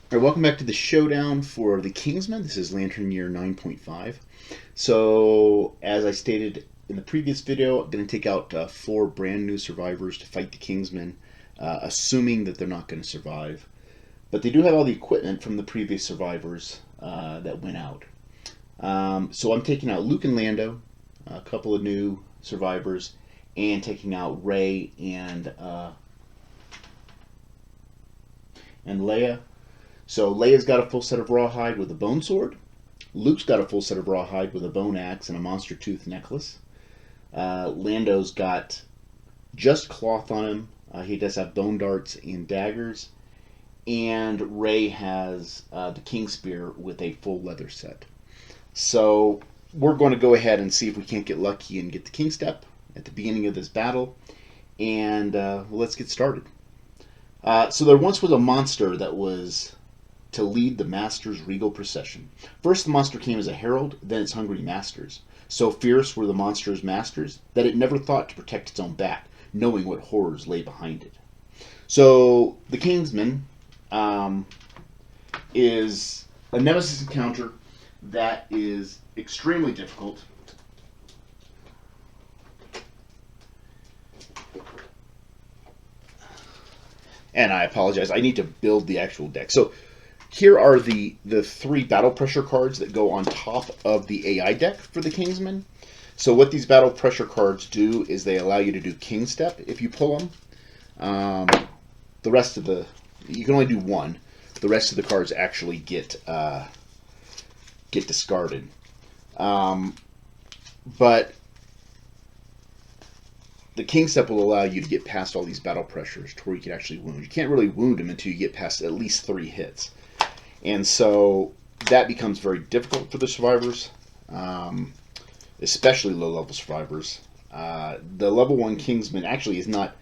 All right, welcome back to the showdown for the Kingsman. This is Lantern Year 9.5. So, as I stated in the previous video, I'm going to take out 4 brand new survivors to fight the Kingsmen, assuming that they're not going to survive. But they do have all the equipment from the previous survivors that went out. So I'm taking out Luke and Lando, a couple of new survivors, and taking out Ray and Leia. So Leia's got a full set of rawhide with a bone sword. Luke's got a full set of rawhide with a bone axe and a monster tooth necklace. Lando's got just cloth on him. He does have bone darts and daggers. And Ray has the king spear with a full leather set. So we're going to go ahead and see if we can't get lucky and get the king step at the beginning of this battle. And let's get started. So there once was a monster that was to lead the master's regal procession. First the monster came as a herald, then its hungry masters. So fierce were the monster's masters that it never thought to protect its own back, knowing what horrors lay behind it. So the Kingsman is a nemesis encounter that is extremely difficult. And I apologize, I need to build the actual deck. So here are the 3 battle pressure cards that go on top of the AI deck for the Kingsman. So what these battle pressure cards do is they allow you to do King Step if you pull them. The rest of you can only do 1. The rest of the cards actually get discarded. But the King Step will allow you to get past all these battle pressures to where you can actually wound. You can't really wound them until you get past at least 3 hits. And so that becomes very difficult for the survivors, especially low-level survivors. The level 1 Kingsman actually is not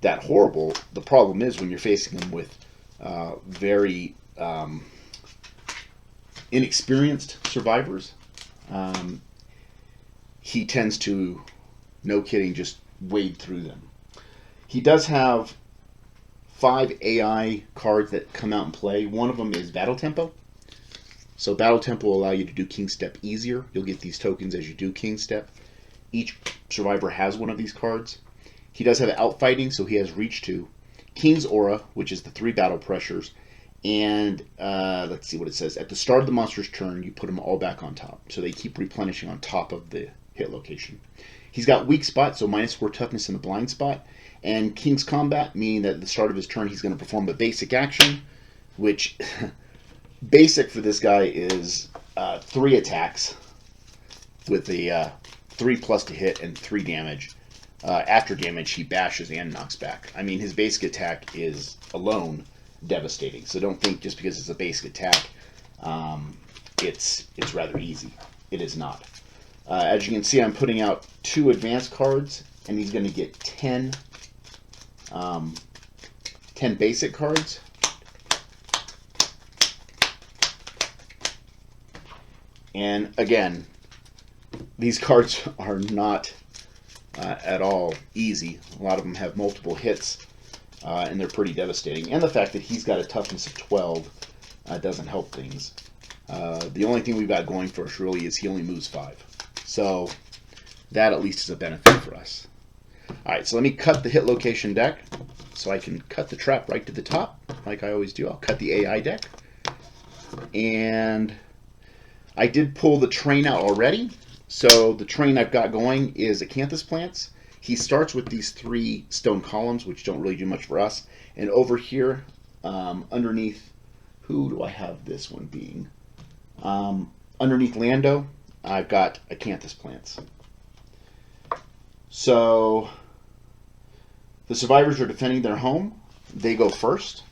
that horrible. The problem is when you're facing them with very inexperienced survivors, he tends to, no kidding, just wade through them. He does have 5 AI cards that come out and play. One of them is Battle Tempo. So Battle Tempo will allow you to do King Step easier. You'll get these tokens as you do King Step. Each survivor has one of these cards. He does have Outfighting, so he has Reach 2. King's Aura, which is the 3 battle pressures. And let's see what it says. At the start of the monster's turn, you put them all back on top. So they keep replenishing on top of the hit location. He's got Weak Spot, so -4 toughness in the blind spot. And King's Combat, meaning that at the start of his turn, he's going to perform a basic action, which basic for this guy is 3 attacks with the 3+ to hit and 3 damage. After damage, he bashes and knocks back. I mean, his basic attack is alone devastating. So don't think just because it's a basic attack, it's rather easy. It is not. As you can see, I'm putting out 2 advanced cards, and he's going to get 10 basic cards. And again, these cards are not at all easy. A lot of them have multiple hits, and they're pretty devastating. And the fact that he's got a toughness of 12 doesn't help things. The only thing we've got going for us really is he only moves 5. So that at least is a benefit for us. Alright, so let me cut the hit location deck so I can cut the trap right to the top like I always do. I'll cut the AI deck. And I did pull the train out already. So the train I've got going is Acanthus plants. He starts with these 3 stone columns, which don't really do much for us. And over here, underneath, who do I have this one being? Underneath Lando, I've got Acanthus plants. So the survivors are defending their home. They go first.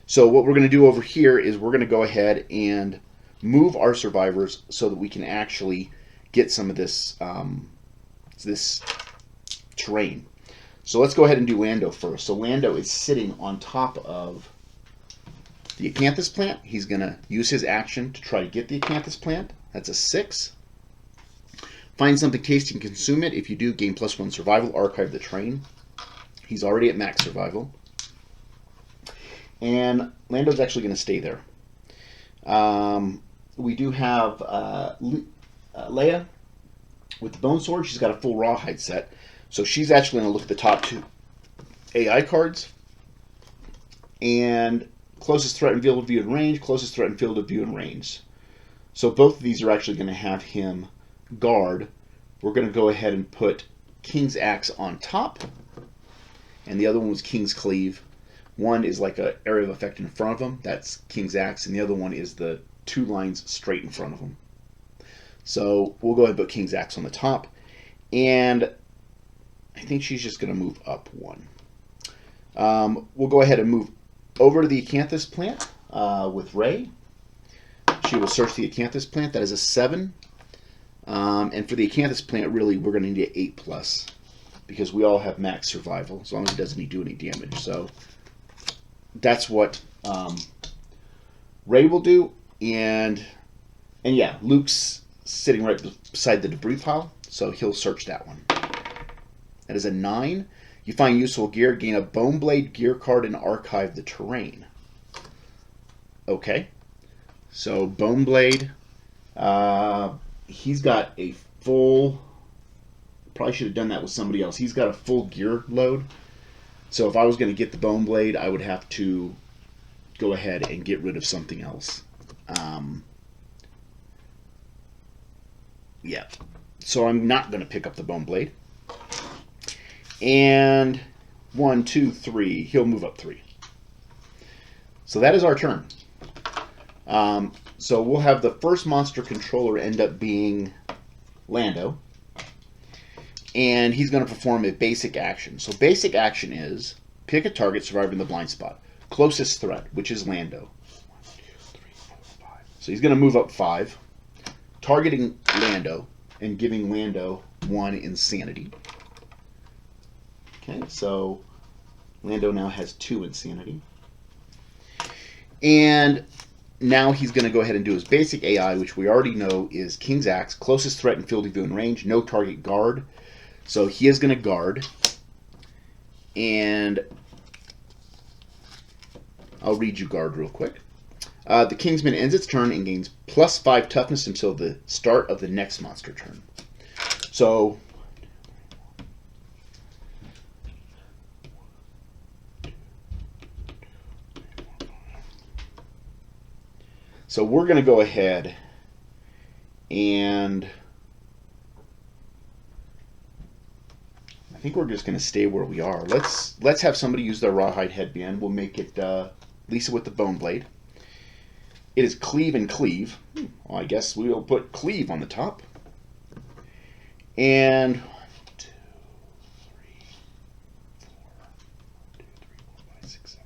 So what we're going to do over here is we're going to go ahead and move our survivors so that we can actually get some of this this terrain. So let's go ahead and do Lando first. So Lando is sitting on top of the Acanthus plant. He's going to use his action to try to get the Acanthus plant. That's a 6. Find something tasty and consume it. If you do, gain +1 survival. Archive the train. He's already at max survival. And Lando's actually going to stay there. We do have Leia with the Bone Sword. She's got a full Rawhide set. So she's actually going to look at the top 2 AI cards. And closest threat and field of view and range, closest threat and field of view and range. So both of these are actually going to have him guard. We're going to go ahead and put King's Axe on top. And the other one was King's Cleave. One is like an area of effect in front of him. That's King's Axe. And the other one is the 2 lines straight in front of him. So we'll go ahead and put King's Axe on the top. And I think she's just going to move up 1. We'll go ahead and move over to the Acanthus plant with Rey. She will search the Acanthus plant. That is a 7. And for the Acanthus plant, really, we're going to need an 8+. Because we all have max survival, as long as it doesn't do any damage. So that's what Rey will do. And yeah, Luke's sitting right beside the debris pile, so he'll search that one. That is a 9. You find useful gear, gain a Bone Blade gear card, and archive the terrain. Okay. So Bone Blade, he's got a full... Probably should have done that with somebody else. He's got a full gear load. So if I was going to get the Bone Blade, I would have to go ahead and get rid of something else. Yeah. So I'm not going to pick up the Bone Blade. And 1, 2, 3. He'll move up 3. So that is our turn. So we'll have the first monster controller end up being Lando. And he's going to perform a basic action. So basic action is pick a target surviving the blind spot. Closest threat, which is Lando. 1, 2, 3, 4, 5. So he's going to move up 5, targeting Lando and giving Lando 1 insanity. Okay, so Lando now has 2 insanity. And now he's going to go ahead and do his basic AI, which we already know is King's Axe, closest threat and field of view and range, no target guard. So he is going to guard. And I'll read you guard real quick. The Kingsman ends its turn and gains +5 toughness until the start of the next monster turn. So we're going to go ahead and I think we're just going to stay where we are. Let's have somebody use their Rawhide Headband. We'll make it Lisa with the Bone Blade. It is Cleave and Cleave. Well, I guess we'll put Cleave on the top. And 1, 2, 3, 4, 1, 2, 3, 4, 5, 6, 7.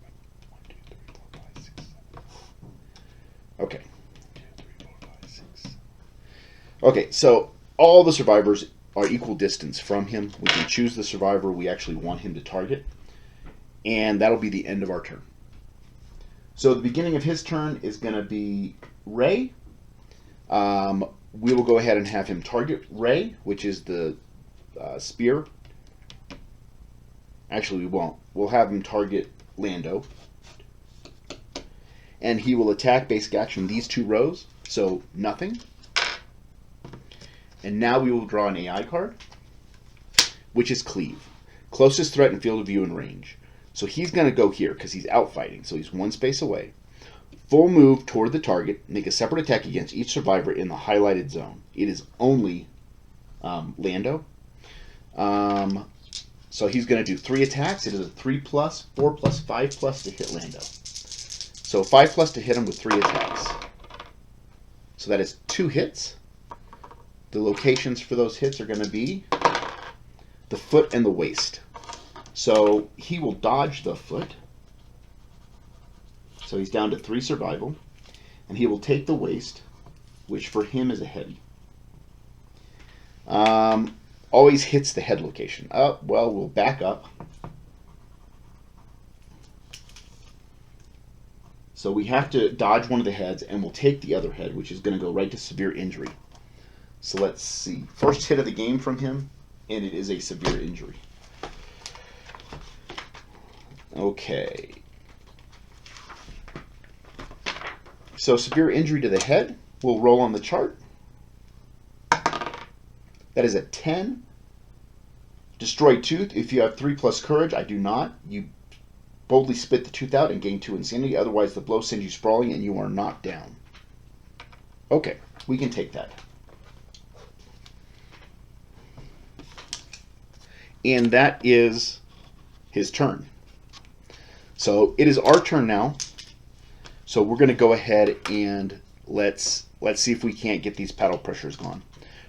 1, 2, 3, 4, 5, 6, 7. Okay. 1, 2, 3, 4, 5, 6. Okay, so all the survivors are equal distance from him. We can choose the survivor we actually want him to target. And that'll be the end of our turn. So the beginning of his turn is going to be Rey. We will go ahead and have him target Rey, which is the spear. Actually, we won't. We'll have him target Lando. And he will attack basic action these 2 rows. So nothing. And now we will draw an AI card, which is Cleave. Closest threat and field of view and range. So he's going to go here because he's out fighting. So he's 1 space away. Full move toward the target. Make a separate attack against each survivor in the highlighted zone. It is only Lando. So he's going to do 3 attacks. It is a 3+, 4+, 5+ to hit Lando. So 5+ to hit him with 3 attacks. So that is 2 hits. The locations for those hits are going to be the foot and the waist. So he will dodge the foot. So he's down to 3 survival. And he will take the waist, which for him is a heavy. Always hits the head location. Oh, well, we'll back up. So we have to dodge one of the heads, and we'll take the other head, which is going to go right to severe injury. So let's see. First hit of the game from him, and it is a severe injury. Okay. So severe injury to the head will roll on the chart. That is a 10. Destroy tooth. If you have 3+ courage, I do not. You boldly spit the tooth out and gain 2 insanity. Otherwise, the blow sends you sprawling and you are knocked down. Okay, we can take that. And that is his turn. So it is our turn now. So we're going to go ahead and let's see if we can't get these paddle pressures gone.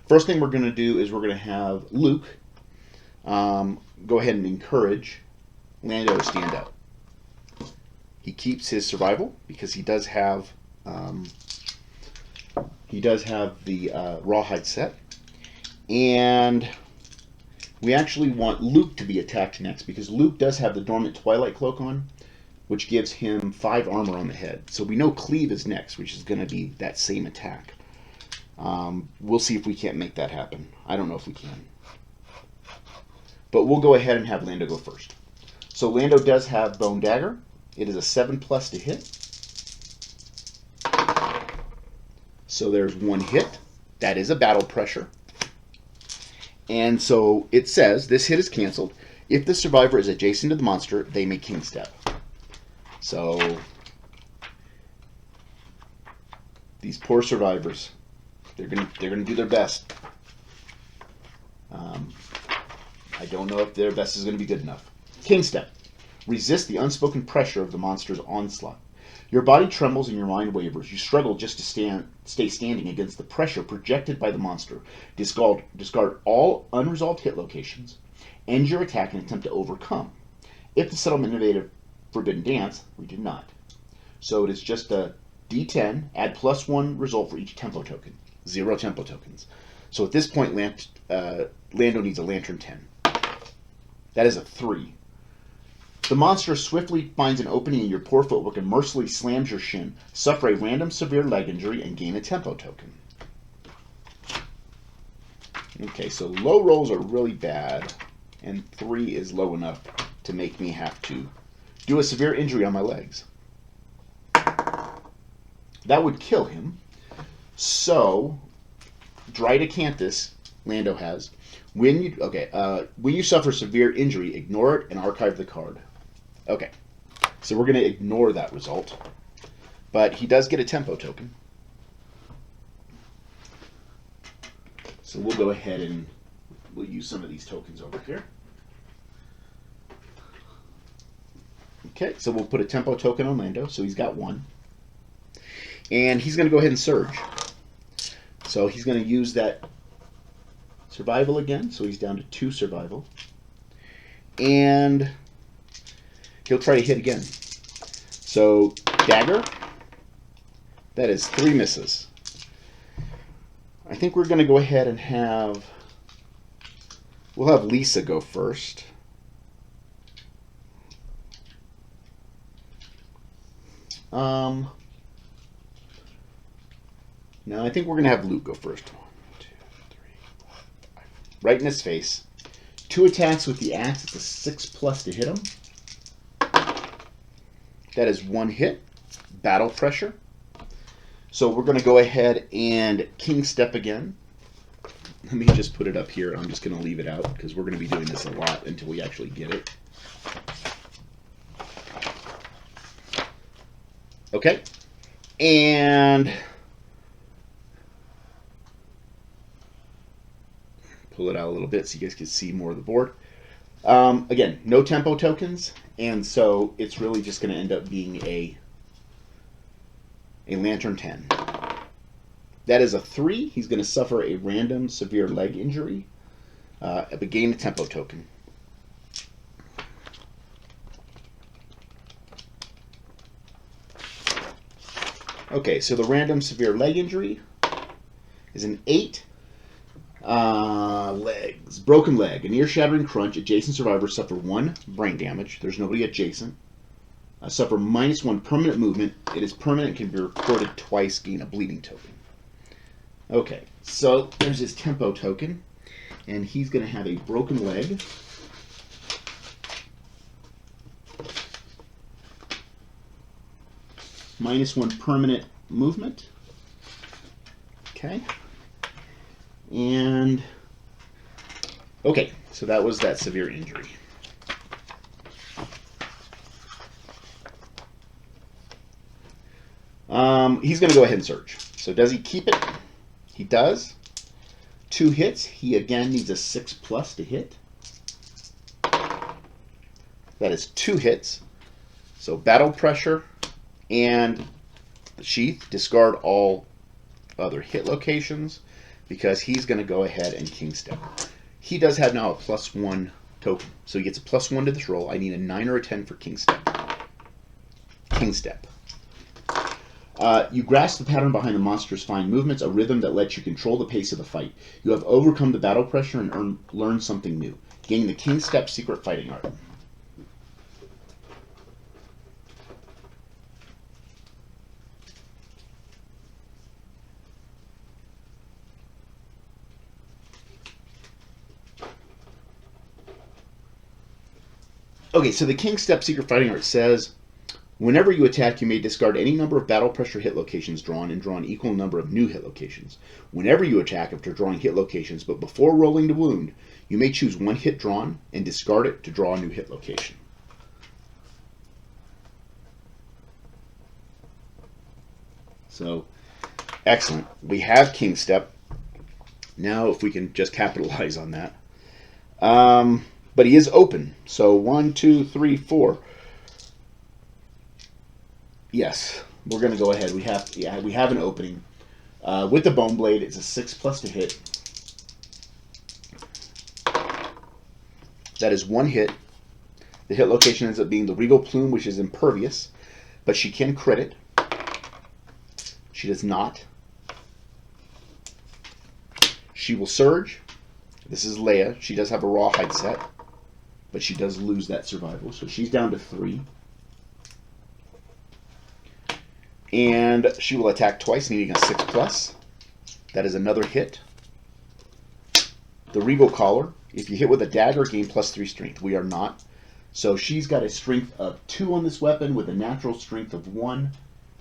First thing we're going to do is we're going to have Luke go ahead and encourage Lando to stand out. He keeps his survival because he does have the rawhide set, and we actually want Luke to be attacked next because Luke does have the dormant Twilight Cloak on, which gives him 5 armor on the head. So we know Cleave is next, which is going to be that same attack. We'll see if we can't make that happen. I don't know if we can. But we'll go ahead and have Lando go first. So Lando does have Bone Dagger. It is a 7+ to hit. So there's 1 hit. That is a battle pressure. And so it says, this hit is canceled. If the survivor is adjacent to the monster, they may king step. So these poor survivors, they're gonna do their best. I don't know if their best is going to be good enough. King step. Resist the unspoken pressure of the monster's onslaught. Your body trembles and your mind wavers. You struggle just to stay standing against the pressure projected by the monster. Discard all unresolved hit locations. End your attack and attempt to overcome. If the settlement innovative Forbidden Dance, we did not. So it is just a D10, add +1 result for each tempo token. 0 tempo tokens. So at this point, Lando needs a Lantern 10. That is a 3. The monster swiftly finds an opening in your poor footwork and mercilessly slams your shin. Suffer a random severe leg injury and gain a tempo token. Okay, so low rolls are really bad, and 3 is low enough to make me have to do a severe injury on my legs. That would kill him. So, Dried Acanthus, Lando has. When you suffer severe injury, ignore it and archive the card. Okay, so we're going to ignore that result. But he does get a tempo token. So we'll go ahead and we'll use some of these tokens over here. Okay, so we'll put a tempo token on Lando, so he's got 1. And he's going to go ahead and surge. So he's going to use that survival again, so he's down to 2 survival. And he'll try to hit again. So dagger, that is 3 misses. I think we're going to go ahead and we'll have Lisa go first. No, I think we're going to have Luke go first. 1, 2, 3, 4, 5. Right in his face. 2 attacks with the axe. It's a 6+ to hit him. That is 1 hit. Battle pressure. So we're going to go ahead and King Step again. Let me just put it up here. I'm just going to leave it out because we're going to be doing this a lot until we actually get it. Okay. And pull it out a little bit so you guys can see more of the board. Again, no tempo tokens, and so it's really just going to end up being a Lantern 10. That is a 3. He's going to suffer a random severe leg injury, but gain a tempo token. Okay, so the random severe leg injury is an 8. Legs. Broken leg. An ear-shattering crunch. Adjacent survivors suffer 1 brain damage. There's nobody adjacent. Suffer -1 permanent movement. It is permanent, can be recorded twice, gain a bleeding token. Okay, so there's his tempo token. And he's going to have a broken leg. -1 permanent movement. Okay. And okay, so that was that severe injury. He's going to go ahead and search. So does he keep it? He does. 2 hits. He again needs a 6+ to hit. That is 2 hits. So battle pressure and the sheath. Discard all other hit locations because he's going to go ahead and king step. He does have now a +1 token. So he gets a +1 to this roll. I need a 9 or a 10 for king step. King step. You grasp the pattern behind the monster's fine movements, a rhythm that lets you control the pace of the fight. You have overcome the battle pressure and learned something new. Gain the king step secret fighting art. Okay, so the king step secret fighting art says, whenever you attack, you may discard any number of battle pressure hit locations drawn and draw an equal number of new hit locations. Whenever you attack after drawing hit locations, but before rolling to wound, you may choose 1 hit drawn and discard it to draw a new hit location. So, excellent. We have king step. Now, if we can just capitalize on that. But he is open. So 1, 2, 3, 4. Yes, we're going to go ahead. We have an opening. With the Bone Blade, it's a 6+ to hit. That is 1 hit. The hit location ends up being the Regal Plume, which is impervious, but she can crit it. She does not. She will surge. This is Leia. She does have a rawhide set, but she does lose that survival, so she's down to 3. And she will attack twice, needing a 6+. That is another hit. The Regal Collar. If you hit with a dagger, gain +3 strength. We are not. So she's got a strength of 2 on this weapon with a natural strength of 1.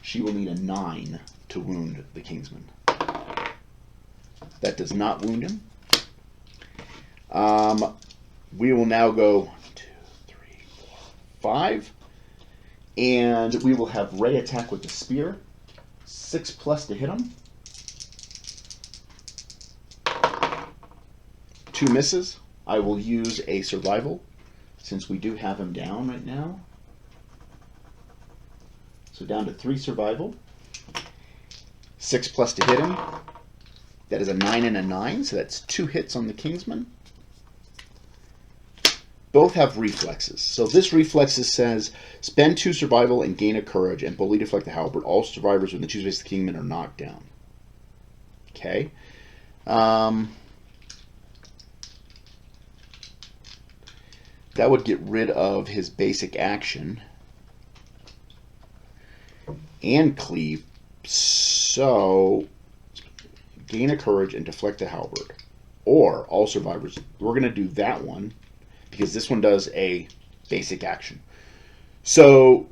She will need a 9 to wound the Kingsman. That does not wound him. We will now go 1, 2, 3, 4, 5. And we will have Rey attack with the spear. 6+ to hit him. 2 misses. I will use a survival since we do have him down right now. So down to 3 survival. 6+ to hit him. That is a 9 and a 9, so that's 2 hits on the Kingsman. Both have reflexes. So this reflexes says, spend 2 survival and gain a courage and boldly deflect the halberd. All survivors within 2 spaces of the Kingsman are knocked down. Okay. That would get rid of his basic action and cleave. So gain a courage and deflect a halberd. Or all survivors. We're going to do that one because this one does a basic action. So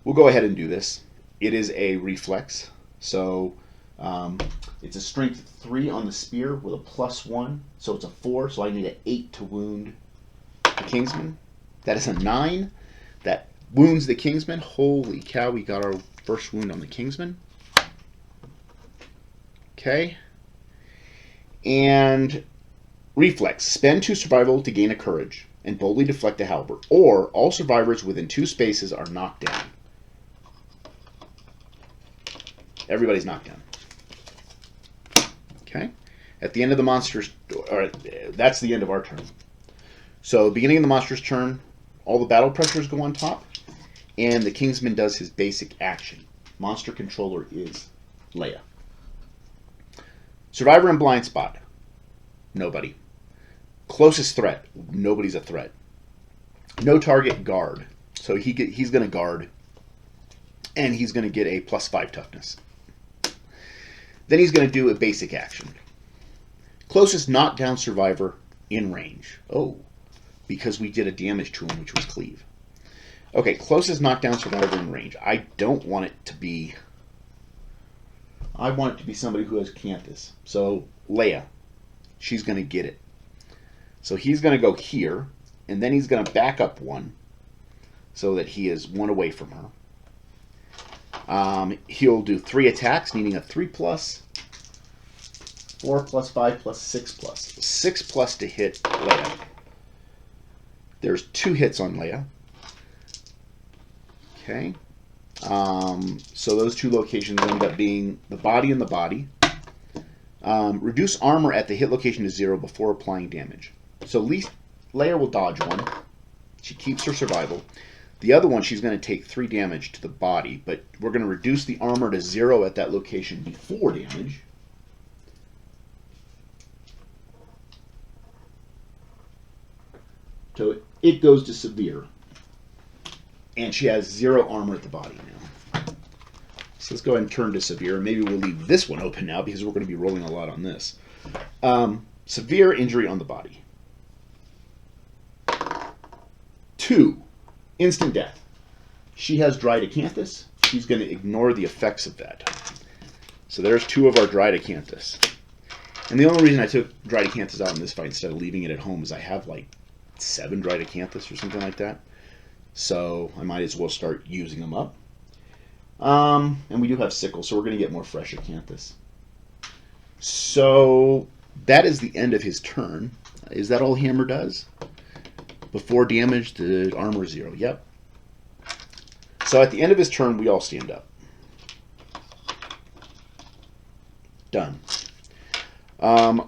we'll go ahead and do this. It is a reflex. So it's a strength 3 on the spear with a +1. So it's a 4. So I need an 8 to wound the Kingsman. That is a 9. That wounds the Kingsman. Holy cow, we got our first wound on the Kingsman. Okay. And reflex. Spend 2 survival to gain a courage and boldly deflect a halberd. Or all survivors within 2 spaces are knocked down. Everybody's knocked down. Okay. At the end of the monster's, or that's the end of our turn. So beginning of the monster's turn, all the battle pressures go on top, and the Kingsman does his basic action. Monster controller is Leia. Survivor in blind spot. Nobody. Closest threat. Nobody's a threat. No target guard. So he's going to guard, and he's going to get a +5 toughness. Then he's going to do a basic action. Closest knockdown survivor in range. Oh, because we did a damage to him, which was cleave. Okay, closest knockdown survivor in range. I don't want it to be I want it to be somebody who has Canthus. So Leia, she's going to get it. So he's going to go here, and then he's going to back up one so that he is one away from her. He'll do 3 attacks, needing a 3+, 4+, 5+, 6+. 6+ to hit Leia. There's 2 hits on Leia. Okay. So those 2 locations end up being the body and the body. Reduce armor at the hit location to 0 before applying damage. So at least Leia will dodge one. She keeps her survival. The other one, she's going to take 3 damage to the body, but we're going to reduce the armor to 0 at that location before damage. So it goes to severe. And she has 0 armor at the body now. So let's go ahead and turn to severe. Maybe we'll leave this one open now because we're going to be rolling a lot on this. Severe injury on the body. 2. Instant death. She has dried acanthus. She's going to ignore the effects of that. So there's 2 of our dried acanthus. And the only reason I took dried acanthus out in this fight instead of leaving it at home is I have like 7 dried acanthus or something like that. So I might as well start using them up. And we do have sickle, so we're going to get more fresh acanthus. So that is the end of his turn. Is that all Hammer does? Before damage, the armor 0. Yep. So at the end of his turn, we all stand up. Done.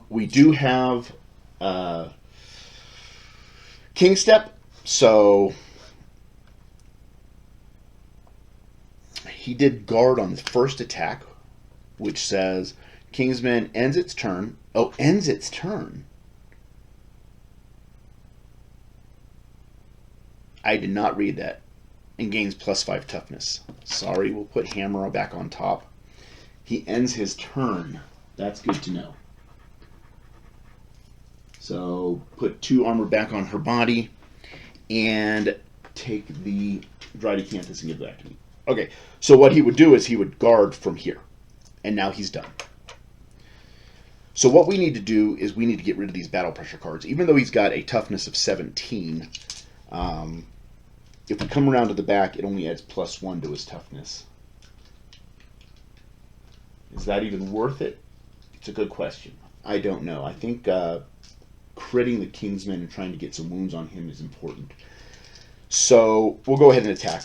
We do have King Step. So he did guard on the first attack, which says Kingsman ends its turn. Oh, ends its turn. I did not read that. And gains +5 toughness. Sorry, we'll put Hammer back on top. He ends his turn. That's good to know. So put 2 armor back on her body and take the dried acanthus and give it back to me. Okay, so what he would do is he would guard from here. And now he's done. So what we need to do is we need to get rid of these battle pressure cards. Even though he's got a toughness of 17, if we come around to the back, it only adds +1 to his toughness. Is that even worth it? It's a good question. I don't know. I think critting the Kingsman and trying to get some wounds on him is important. So we'll go ahead and attack.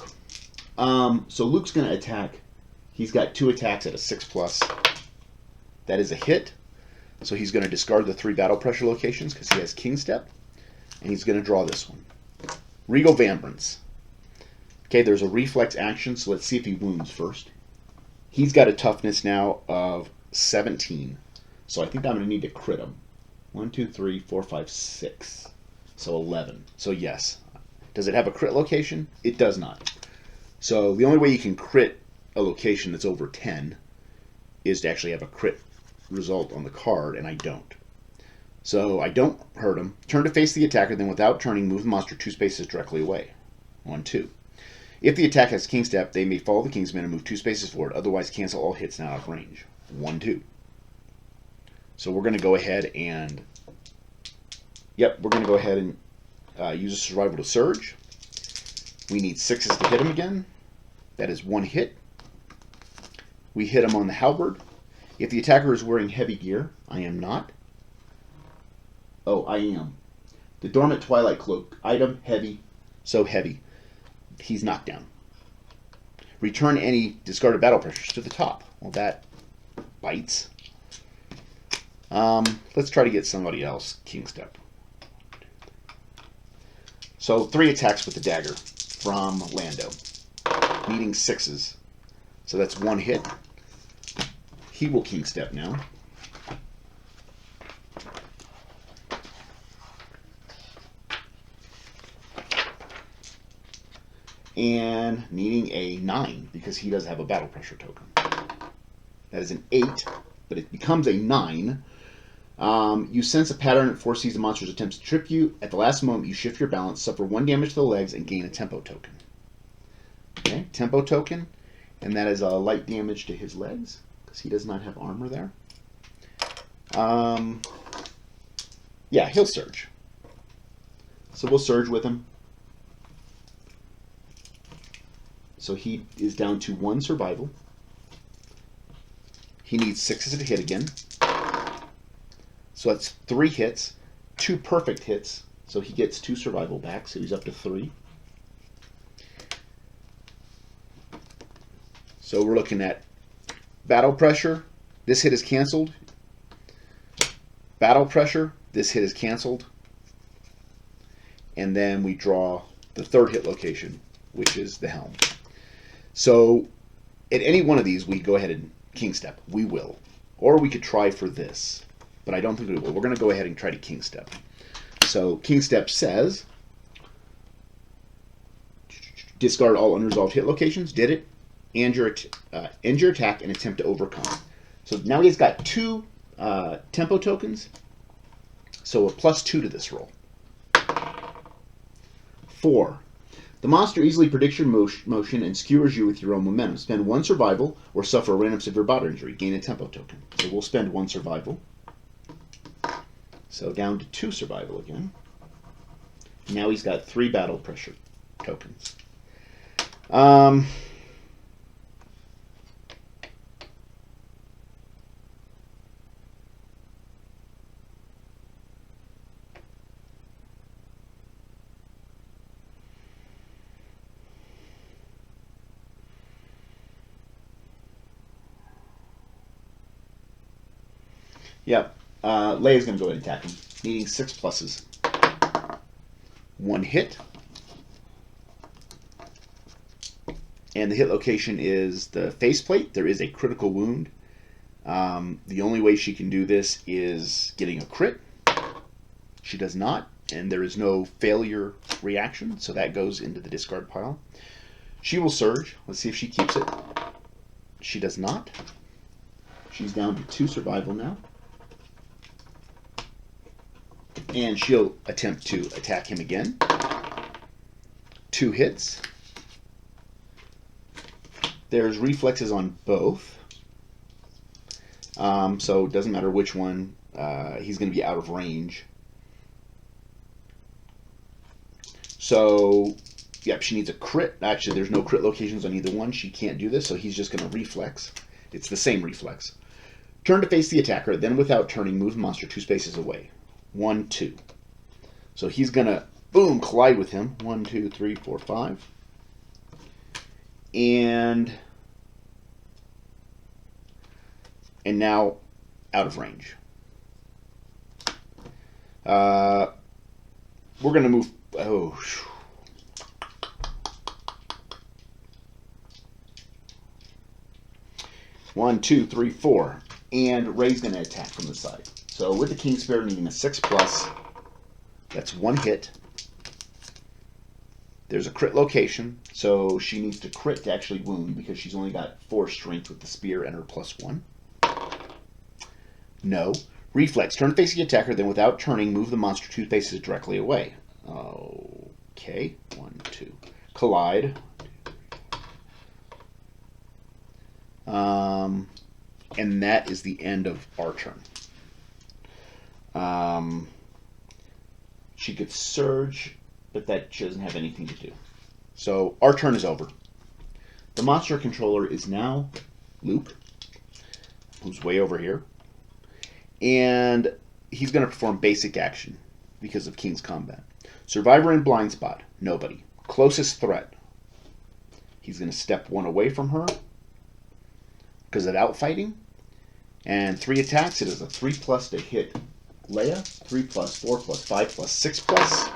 So Luke's going to attack. He's got 2 attacks at a 6+. That is a hit. So he's going to discard the 3 battle pressure locations because he has King Step. And he's going to draw this one. Regal Vambrance. Okay, there's a reflex action, so let's see if he wounds first. He's got a toughness now of 17. So I think I'm going to need to crit him. 1, 2, 3, 4, 5, 6. So 11. So yes. Does it have a crit location? It does not. So the only way you can crit a location that's over 10 is to actually have a crit result on the card, and I don't. So I don't hurt him. Turn to face the attacker, then without turning, move the monster 2 spaces directly away. 1, 2. If the attack has King Step, they may follow the Kingsman and move 2 spaces forward, otherwise cancel all hits now out of range. 1, 2. So we're going to go ahead and... Yep, we're going to go ahead and use a survival to surge. We need 6s to hit him again. That is 1 hit. We hit him on the halberd. If the attacker is wearing heavy gear, I am not. Oh, I am. The Dormant Twilight Cloak. Item, heavy. So heavy. He's knocked down. Return any discarded battle pressures to the top. Well, that bites. Let's try to get somebody else King Step. So 3 attacks with the dagger from Lando. Needing 6s. So that's 1 hit. He will King Step now. And needing a 9 because he does have a battle pressure token. That is an 8, but it becomes a 9. You sense a pattern that foresees the monster's attempts to trip you. At the last moment, you shift your balance, suffer 1 damage to the legs, and gain a tempo token. Okay, tempo token, and that is a light damage to his legs because he does not have armor there. Yeah, he'll surge. So we'll surge with him. So he is down to 1 survival. He needs 6s to hit again. So that's 3 hits, 2 perfect hits. So he gets 2 survival back, so he's up to 3. So we're looking at battle pressure. This hit is canceled. Battle pressure. This hit is canceled. And then we draw the 3rd hit location, which is the helm. So at any one of these, we go ahead and king step. We will. Or we could try for this. But I don't think we will. We're going to go ahead and try to king step. So king step says, discard all unresolved hit locations. Did it. End your attack and attempt to overcome. So now he's got 2 tempo tokens. So a +2 to this roll. 4. The monster easily predicts your motion and skewers you with your own momentum. Spend 1 survival or suffer a random severe body injury. Gain a tempo token. So we'll spend 1 survival. So down to 2 survival again. Now he's got 3 battle pressure tokens. Yep. Leia's going to go ahead and attack him, needing 6 pluses. 1 hit. And the hit location is the faceplate. There is a critical wound. The only way she can do this is getting a crit. She does not, and there is no failure reaction, so that goes into the discard pile. She will surge. Let's see if she keeps it. She does not. She's down to 2 survival now. And she'll attempt to attack him again. 2 hits. There's reflexes on both. So it doesn't matter which one. He's going to be out of range. So, yep, she needs a crit. Actually, there's no crit locations on either one. She can't do this, so he's just going to reflex. It's the same reflex. Turn to face the attacker, then without turning, move the monster 2 spaces away. 1, 2. So he's going to, boom, collide with him. 1, 2, 3, 4, 5. And now out of range. We're going to move. Oh. 1, 2, 3, 4. And Ray's going to attack from the side. So with the King Spear needing a 6+, that's 1 hit. There's a crit location, so she needs to crit to actually wound because she's only got 4 strength with the spear and her +1. No. Reflex. Turn facing the attacker, then without turning, move the monster 2 spaces directly away. Okay. 1, 2. Collide. And that is the end of our turn. She could surge, but that she doesn't have anything to do. So our turn is over. The monster controller is now Luke, who's way over here. And he's going to perform basic action because of King's Combat. Survivor in blind spot, nobody. Closest threat. He's going to step 1 away from her because of outfighting. And 3 attacks. It is a 3+ to hit Leia. 3+, 4+, 5+, 6+.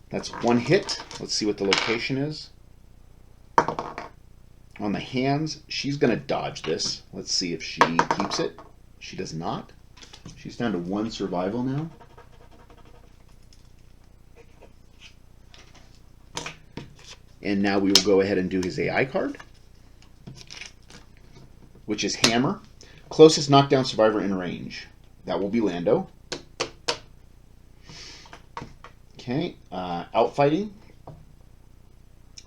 That's 1 hit. Let's see what the location is. On the hands, she's going to dodge this. Let's see if she keeps it. She does not. She's down to 1 survival now. And now we will go ahead and do his AI card, which is Hammer. Closest knockdown survivor in range. That will be Lando. Okay, outfighting.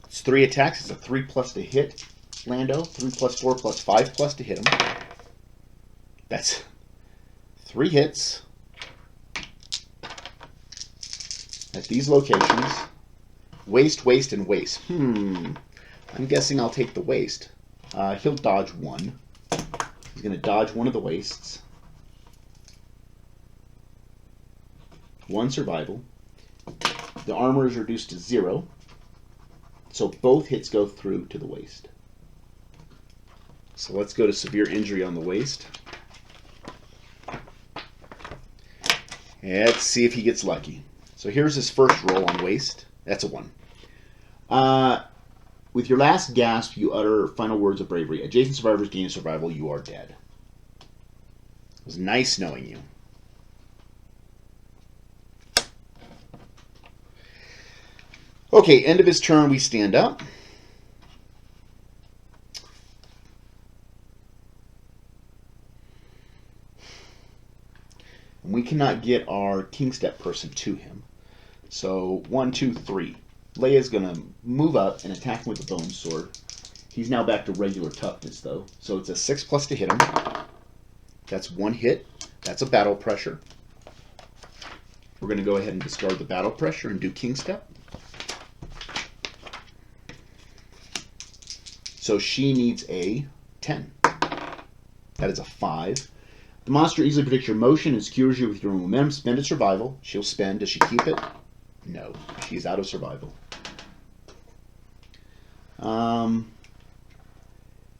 It's 3 attacks. It's a 3+ to hit Lando, 3+4+5+ to hit him. That's 3 hits at these locations. Waste, waste, and waste. I'm guessing I'll take the waste. He'll dodge 1. He's going to dodge one of the wastes. 1 survival. The armor is reduced to 0. So both hits go through to the waist. So let's go to severe injury on the waist. Let's see if he gets lucky. So here's his first roll on waist. That's a 1. With your last gasp, you utter final words of bravery. Adjacent survivors gain survival. You are dead. It was nice knowing you. Okay, end of his turn, we stand up. And we cannot get our King Step person to him. So 1, 2, 3. Leia's going to move up and attack him with the bone sword. He's now back to regular toughness, though. So it's a 6+ to hit him. That's 1 hit. That's a battle pressure. We're going to go ahead and discard the battle pressure and do King Step. So she needs a 10. That is a 5. The monster easily predicts your motion and secures you with your momentum. Spend a survival. She'll spend. Does she keep it? No. She's out of survival.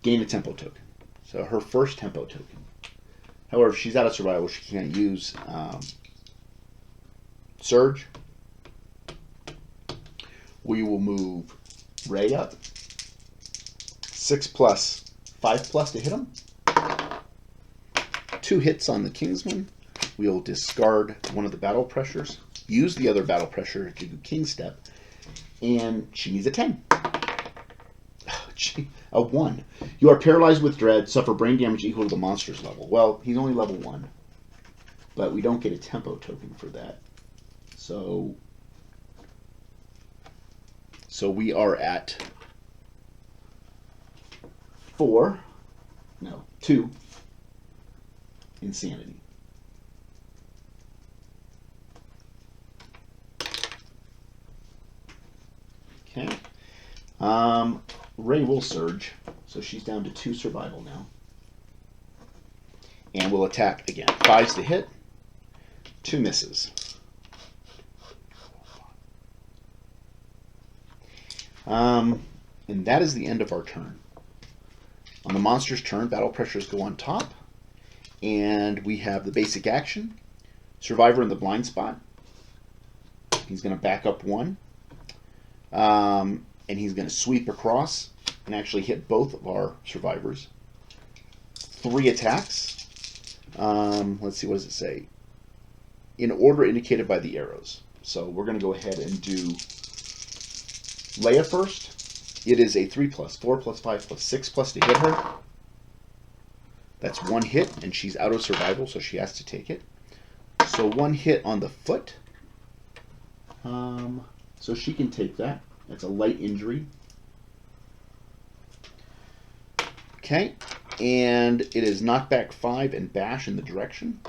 Gain a tempo token. So her first tempo token. However, if she's out of survival, she can't use Surge. We will move Rey up. 6+, 5+ to hit him. 2 hits on the Kingsman. We'll discard one of the battle pressures. Use the other battle pressure to do King Step. And she needs a 10. A 1. You are paralyzed with dread. Suffer brain damage equal to the monster's level. Well, he's only level 1. But we don't get a tempo token for that. So we are at 2 insanity. Okay. Rey will surge, so she's down to 2 survival now. And we'll attack again. 5s to hit, 2 misses. And that is the end of our turn. On the monster's turn, battle pressures go on top. And we have the basic action. Survivor in the blind spot. He's going to back up 1. And he's going to sweep across and actually hit both of our survivors. 3 attacks. Let's see, what does it say? In order indicated by the arrows. So we're going to go ahead and do Leia first. It is a 3+, 4+, 5+, 6+ to hit her. That's 1 hit, and she's out of survival, so she has to take it. So 1 hit on the foot. So she can take that. That's a light injury. Okay, and it is knockback 5 and bash in the direction.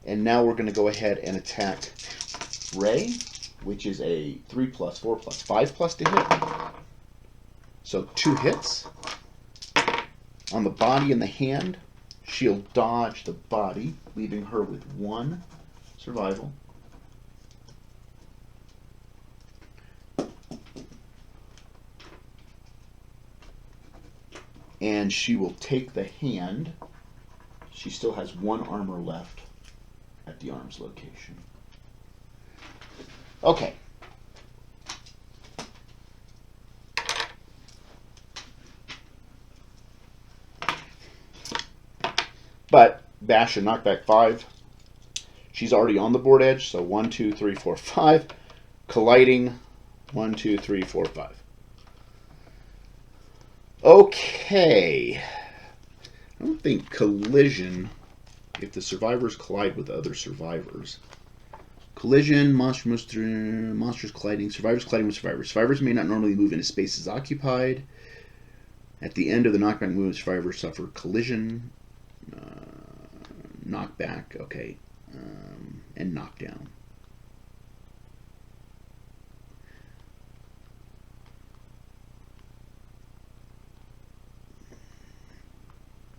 And now we're going to go ahead and attack Rey, which is a 3+, 4+, 5+ to hit. So 2 hits. On the body and the hand, she'll dodge the body, leaving her with 1 survival. And she will take the hand. She still has 1 armor left at the arms location. Okay. But bash and knockback 5. She's already on the board edge, so 1, 2, 3, 4, 5. Colliding 1, 2, 3, 4, 5. Okay. I don't think collision, if the survivors collide with other survivors. Collision, monsters colliding, survivors colliding with survivors. Survivors may not normally move into spaces occupied. At the end of the knockback move, survivors suffer collision, knockback, okay, and knockdown.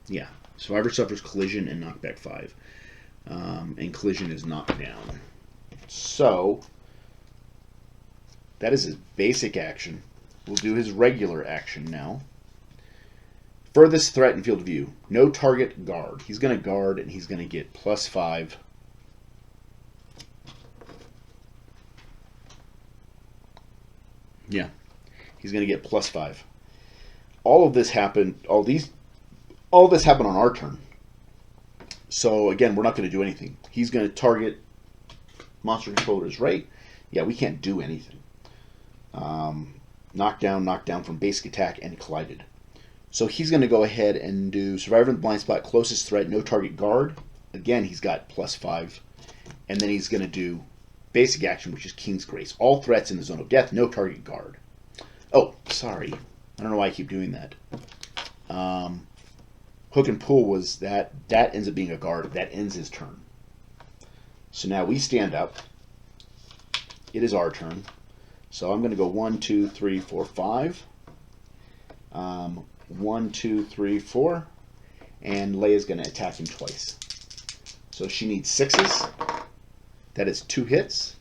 Yeah, survivor suffers collision and knockback 5. And collision is knockdown. So, that is his basic action. We'll do his regular action now. Furthest threat in field of view. No target guard. He's going to guard and he's going to get +5. Yeah. He's going to get +5. All of this happened, all this happened on our turn. So again, we're not going to do anything. He's going to target monster controller's right. Yeah, we can't do anything. Knockdown from basic attack, and collided. So he's going to go ahead and do survivor in the blind spot, closest threat, no target guard. Again, he's got +5. And then he's going to do basic action, which is King's Grace. All threats in the zone of death, no target guard. Oh, sorry. I don't know why I keep doing that. Hook and pull was that ends up being a guard. That ends his turn. So now we stand up. It is our turn. So I'm going to go 1, 2, 3, 4, 5. 1, 2, 3, 4. And Leia's going to attack him twice. So she needs 6s. That is 2 hits.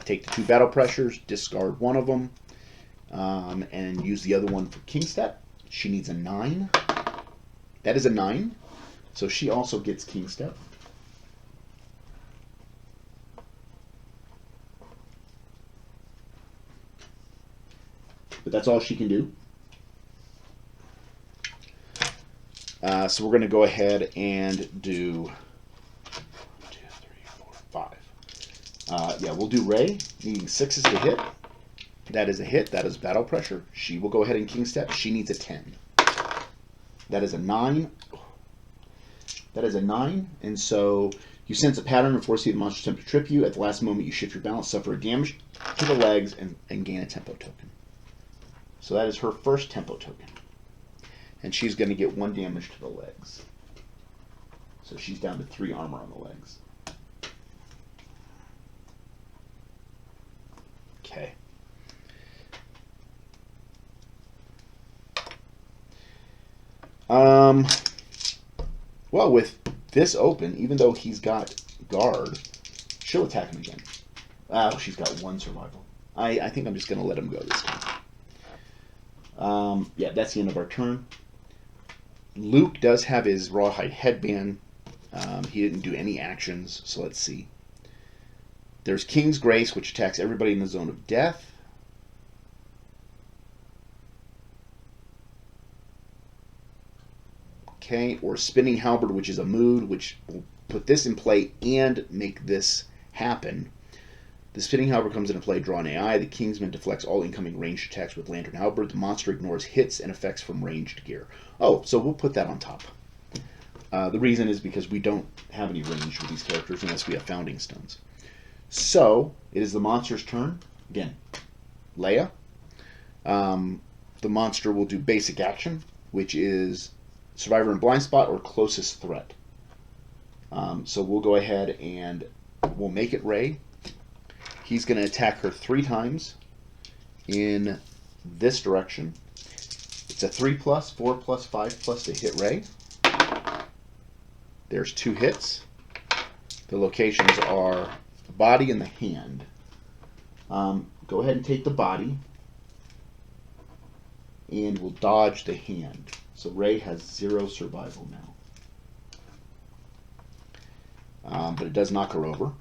Take the 2 battle pressures, discard one of them, and use the other one for King Step. She needs a 9. That is a 9. So she also gets King Step. But that's all she can do. So we're going to go ahead and do 1, 2, 3, 4, 5. Yeah, we'll do Rey, needing 6s to hit. That is a hit. That is battle pressure. She will go ahead and King Step. She needs a 10. That is a 9. That is a 9. And so you sense a pattern and force the monster attempt to trip you. At the last moment, you shift your balance, suffer a damage to the legs, and gain a tempo token. So that is her first tempo token. And she's going to get 1 damage to the legs. So she's down to 3 armor on the legs. Okay. Well, with this open, even though he's got guard, she'll attack him again. Oh, she's got 1 survival. I think I'm just going to let him go this time. Yeah, that's the end of our turn. Luke does have his rawhide headband. He didn't do any actions, so let's see. There's King's Grace, which attacks everybody in the zone of death. Okay, or Spinning Halberd, which is a mood, which will put this in play and make this happen. The Spinning Halberd comes into play, draw an AI. The Kingsman deflects all incoming ranged attacks with Lantern Halberd. The monster ignores hits and effects from ranged gear. Oh, so we'll put that on top. The reason is because we don't have any range with these characters unless we have Founding Stones. So, it is the monster's turn. Again, Leia. The monster will do basic action, which is Survivor in Blind Spot or Closest Threat. So we'll go ahead and we'll make it Rey. He's going to attack her 3 times in this direction. It's a 3+, 4+, 5+ to hit Rey. There's 2 hits. The locations are the body and the hand. Go ahead and take the body, and we'll dodge the hand. So Rey has 0 survival now. But it does knock her over.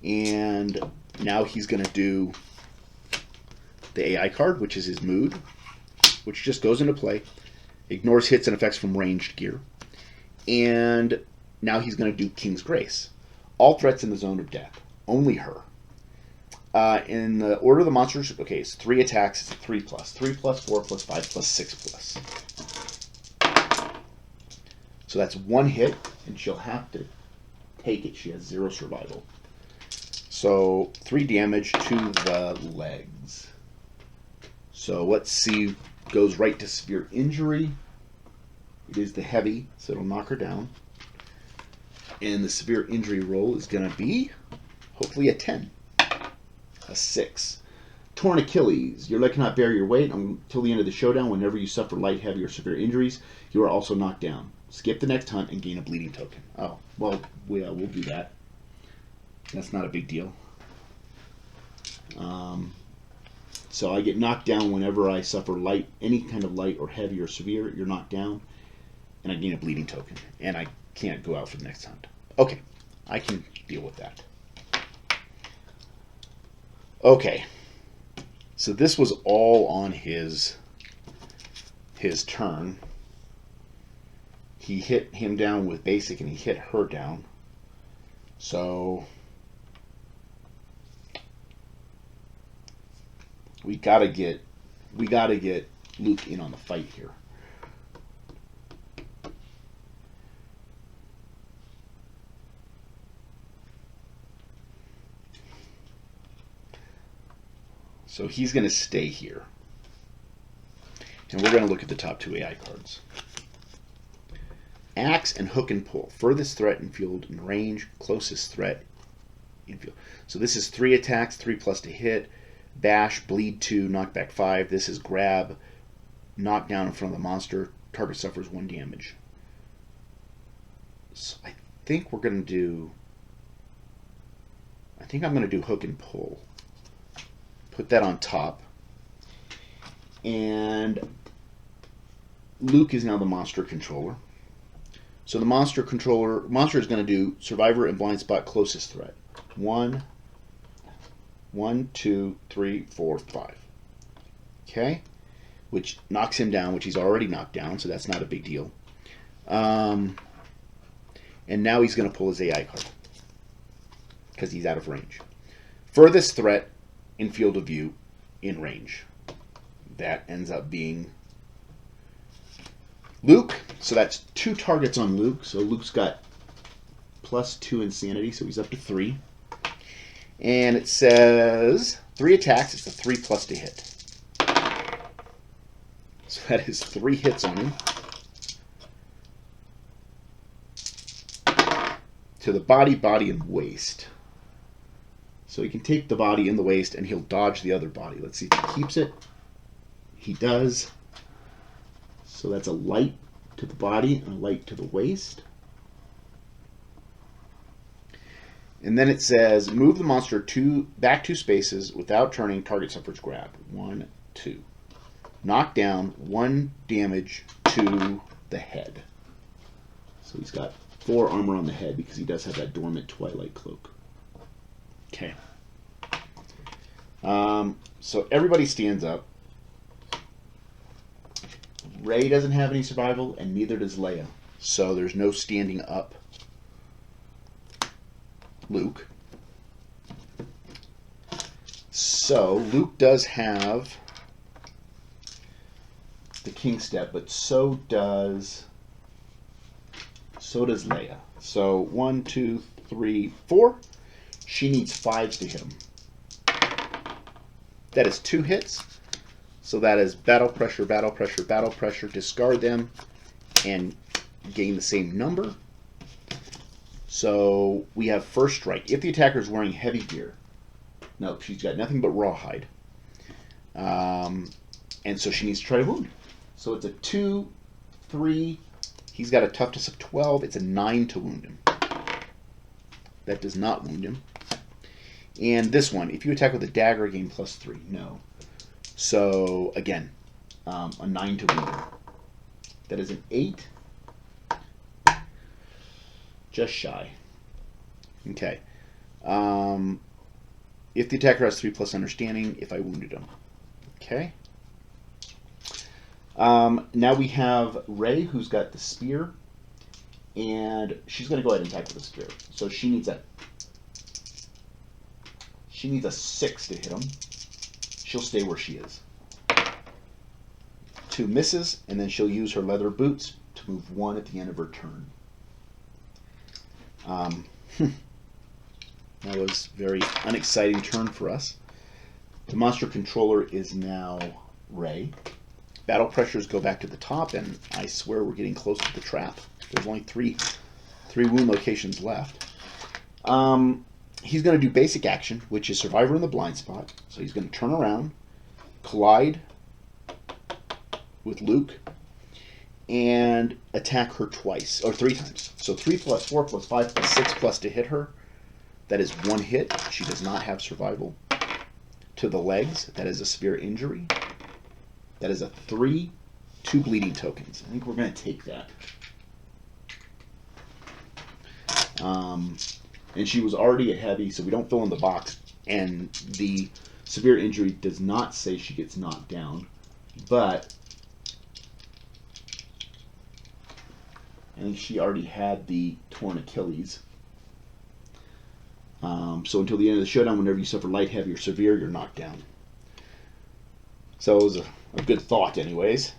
And now he's going to do the AI card, which is his mood, which just goes into play. Ignores hits and effects from ranged gear. And now he's going to do King's Grace. All threats in the zone of death. Only her. In the order of the monsters, okay, it's 3 attacks. It's a 3+. 3+, 4+, 5+, 6+. So that's 1 hit, and she'll have to take it. She has 0 survival. So 3 damage to the legs. So let's see goes right to severe injury. It is the heavy, so it'll knock her down. And the severe injury roll is going to be, hopefully, a 10. A 6. Torn Achilles. Your leg cannot bear your weight until the end of the showdown. Whenever you suffer light, heavy, or severe injuries, you are also knocked down. Skip the next hunt and gain a bleeding token. Oh, well, we'll do that. That's not a big deal. So I get knocked down whenever I suffer light, any kind of light or heavy or severe. You're knocked down, and I gain a bleeding token. And I can't go out for the next hunt. Okay, I can deal with that. Okay, so this was all on his turn. He hit him down with basic, and he hit her down. So we gotta get Luke in on the fight here. So he's going to stay here. And we're going to look at the top 2 AI cards. Axe and Hook and Pull. Furthest threat in field and range. Closest threat in field. So this is 3 attacks, 3+ to hit. Bash, bleed 2, knockback 5. This is grab, knock down in front of the monster. Target suffers 1 damage. So I think we're going to do... I think I'm going to do Hook and Pull. Put that on top. And Luke is now the monster controller. So the monster is going to do Survivor and Blind Spot closest threat. 1, 2, 3, 4, 5. Okay? Which knocks him down, which he's already knocked down, so that's not a big deal. And now he's going to pull his AI card. Because he's out of range. Furthest threat in field of view in range. That ends up being Luke. So that's 2 targets on Luke. So Luke's got +2 insanity, so he's up to 3. And it says 3 attacks. It's a 3+ to hit. So that is 3 hits on him. To the body, and waist. So he can take the body and the waist, and he'll dodge the other body. Let's see if he keeps it. He does. So that's a light to the body and a light to the waist. And then it says, move the monster back 2 spaces without turning. Target suffers grab. 1, 2. Knock down 1 damage to the head. So he's got 4 armor on the head because he does have that dormant Twilight Cloak. Okay. So everybody stands up. Ray doesn't have any survival, and neither does Leia. So there's no standing up. Luke. So Luke does have the king step, but so does Leia. So 1, 2, 3, 4. She needs 5s to hit him. That is 2 hits. So that is battle pressure, battle pressure, battle pressure. Discard them and gain the same number. So we have first strike. If the attacker is wearing heavy gear. No, she's got nothing but rawhide. And so she needs to try to wound. So it's a 2, 3. He's got a toughness of 12. It's a 9 to wound him. That does not wound him. And this one, if you attack with a dagger, gain +3. No. So, again, a 9 to wound him. That is an 8. Just shy. Okay. If the attacker has 3+ understanding, if I wounded him. Okay. Now we have Ray, who's got the spear. And she's going to go ahead and attack with the spear. So she needs a 6 to hit him. She'll stay where she is. 2 misses, and then she'll use her leather boots to move 1 at the end of her turn. That was a very unexciting turn for us. The monster controller is now Ray. battle pressures go back to the top, and I swear we're getting close to the trap. There's only three wound locations left. He's going to do basic action, which is Survivor in the blind spot. So he's going to turn around, collide with Luke, and attack her twice, or 3 times. So 3 plus 4 plus 5 plus 6 plus to hit her. That is 1 hit. She does not have survival. To the legs, that is a severe injury. That is a 3, 2 bleeding tokens. I think we're going to take that. And she was already at heavy, so we don't fill in the box. And the severe injury does not say she gets knocked down, but I think she already had the torn Achilles. So until the end of the showdown, whenever you suffer light, heavy, or severe, you're knocked down. So it was a good thought anyways.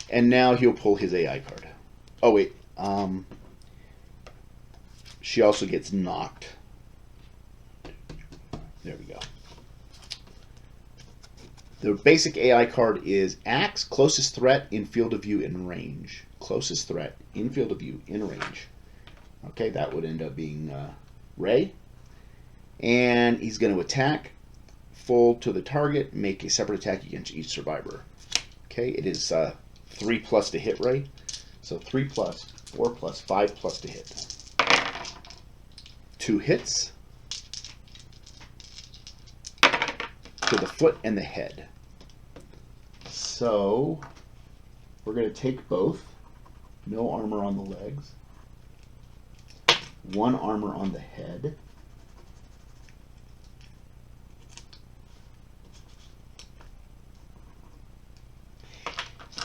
And now he'll pull his AI card. Oh wait, she also gets knocked. There we go. The basic AI card is Axe, closest threat in field of view in range. Closest threat in field of view in range. Okay, that would end up being Ray. And he's going to attack full to the target, make a separate attack against each survivor. Okay, it is 3 plus to hit Ray. So 3 plus, 4 plus, 5 plus to hit. 2 hits to the foot and the head. So we're going to take both. No armor on the legs. 1 armor on the head.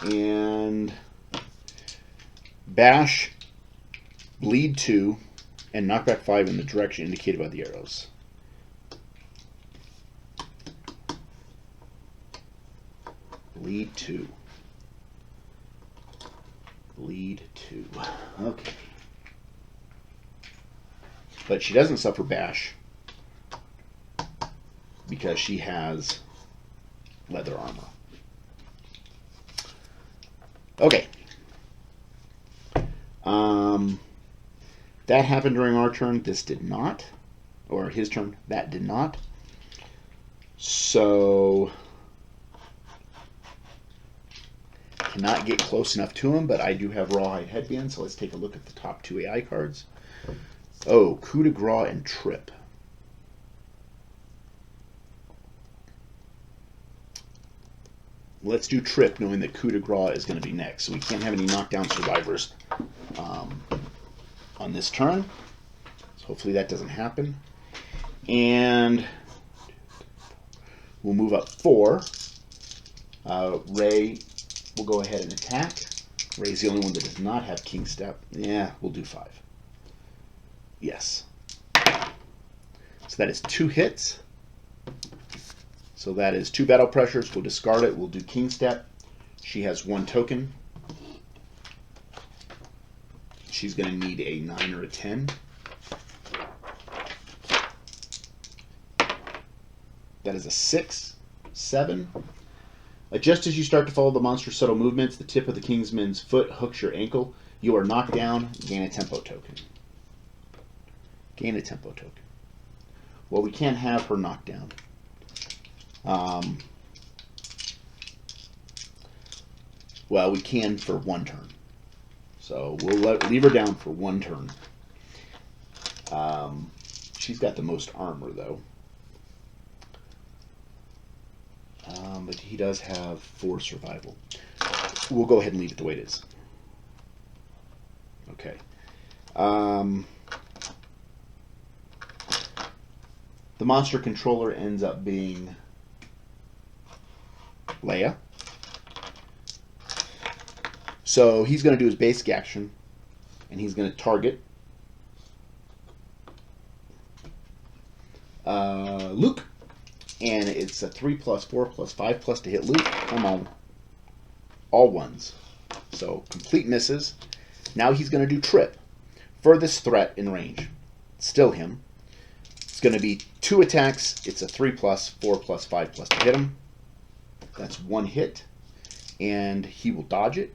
And bash, bleed 2, and knockback 5 in the direction indicated by the arrows. Bleed 2. Bleed 2. Okay. But she doesn't suffer bash because she has leather armor. Okay. That happened during our turn. This did not. Or his turn. That did not. So cannot get close enough to him, but I do have Rawhide Headband, so let's take a look at the top 2 AI cards. Oh, Coup de Grace and Trip. Let's do Trip, knowing that Coup de Grace is going to be next. So we can't have any knockdown survivors on this turn. So hopefully that doesn't happen. And we'll move up 4. Ray will go ahead and attack. Ray's the only one that does not have King Step. Yeah, we'll do 5. Yes. So that is 2 hits. So that is 2 battle pressures. We'll discard it. We'll do King Step. She has 1 token. She's going to need a 9 or a 10. That is a 6, 7. Just as you start to follow the monster's subtle movements, the tip of the Kingsman's foot hooks your ankle. You are knocked down. Gain a tempo token. Gain a tempo token. Well, we can't have her knocked down. Well, we can for 1 turn. So we'll leave her down for 1 turn. She's got the most armor, though. But he does have 4 survival. We'll go ahead and leave it the way it is. Okay. The monster controller ends up being Leia. So he's going to do his basic action, and he's going to target Luke. And it's a 3 plus 4 plus 5 plus to hit Luke. Come on. All 1s. So complete misses. Now he's going to do Trip. Furthest threat in range. Still him. It's going to be 2 attacks. It's a 3 plus 4 plus 5 plus to hit him. That's 1 hit. and he will dodge it,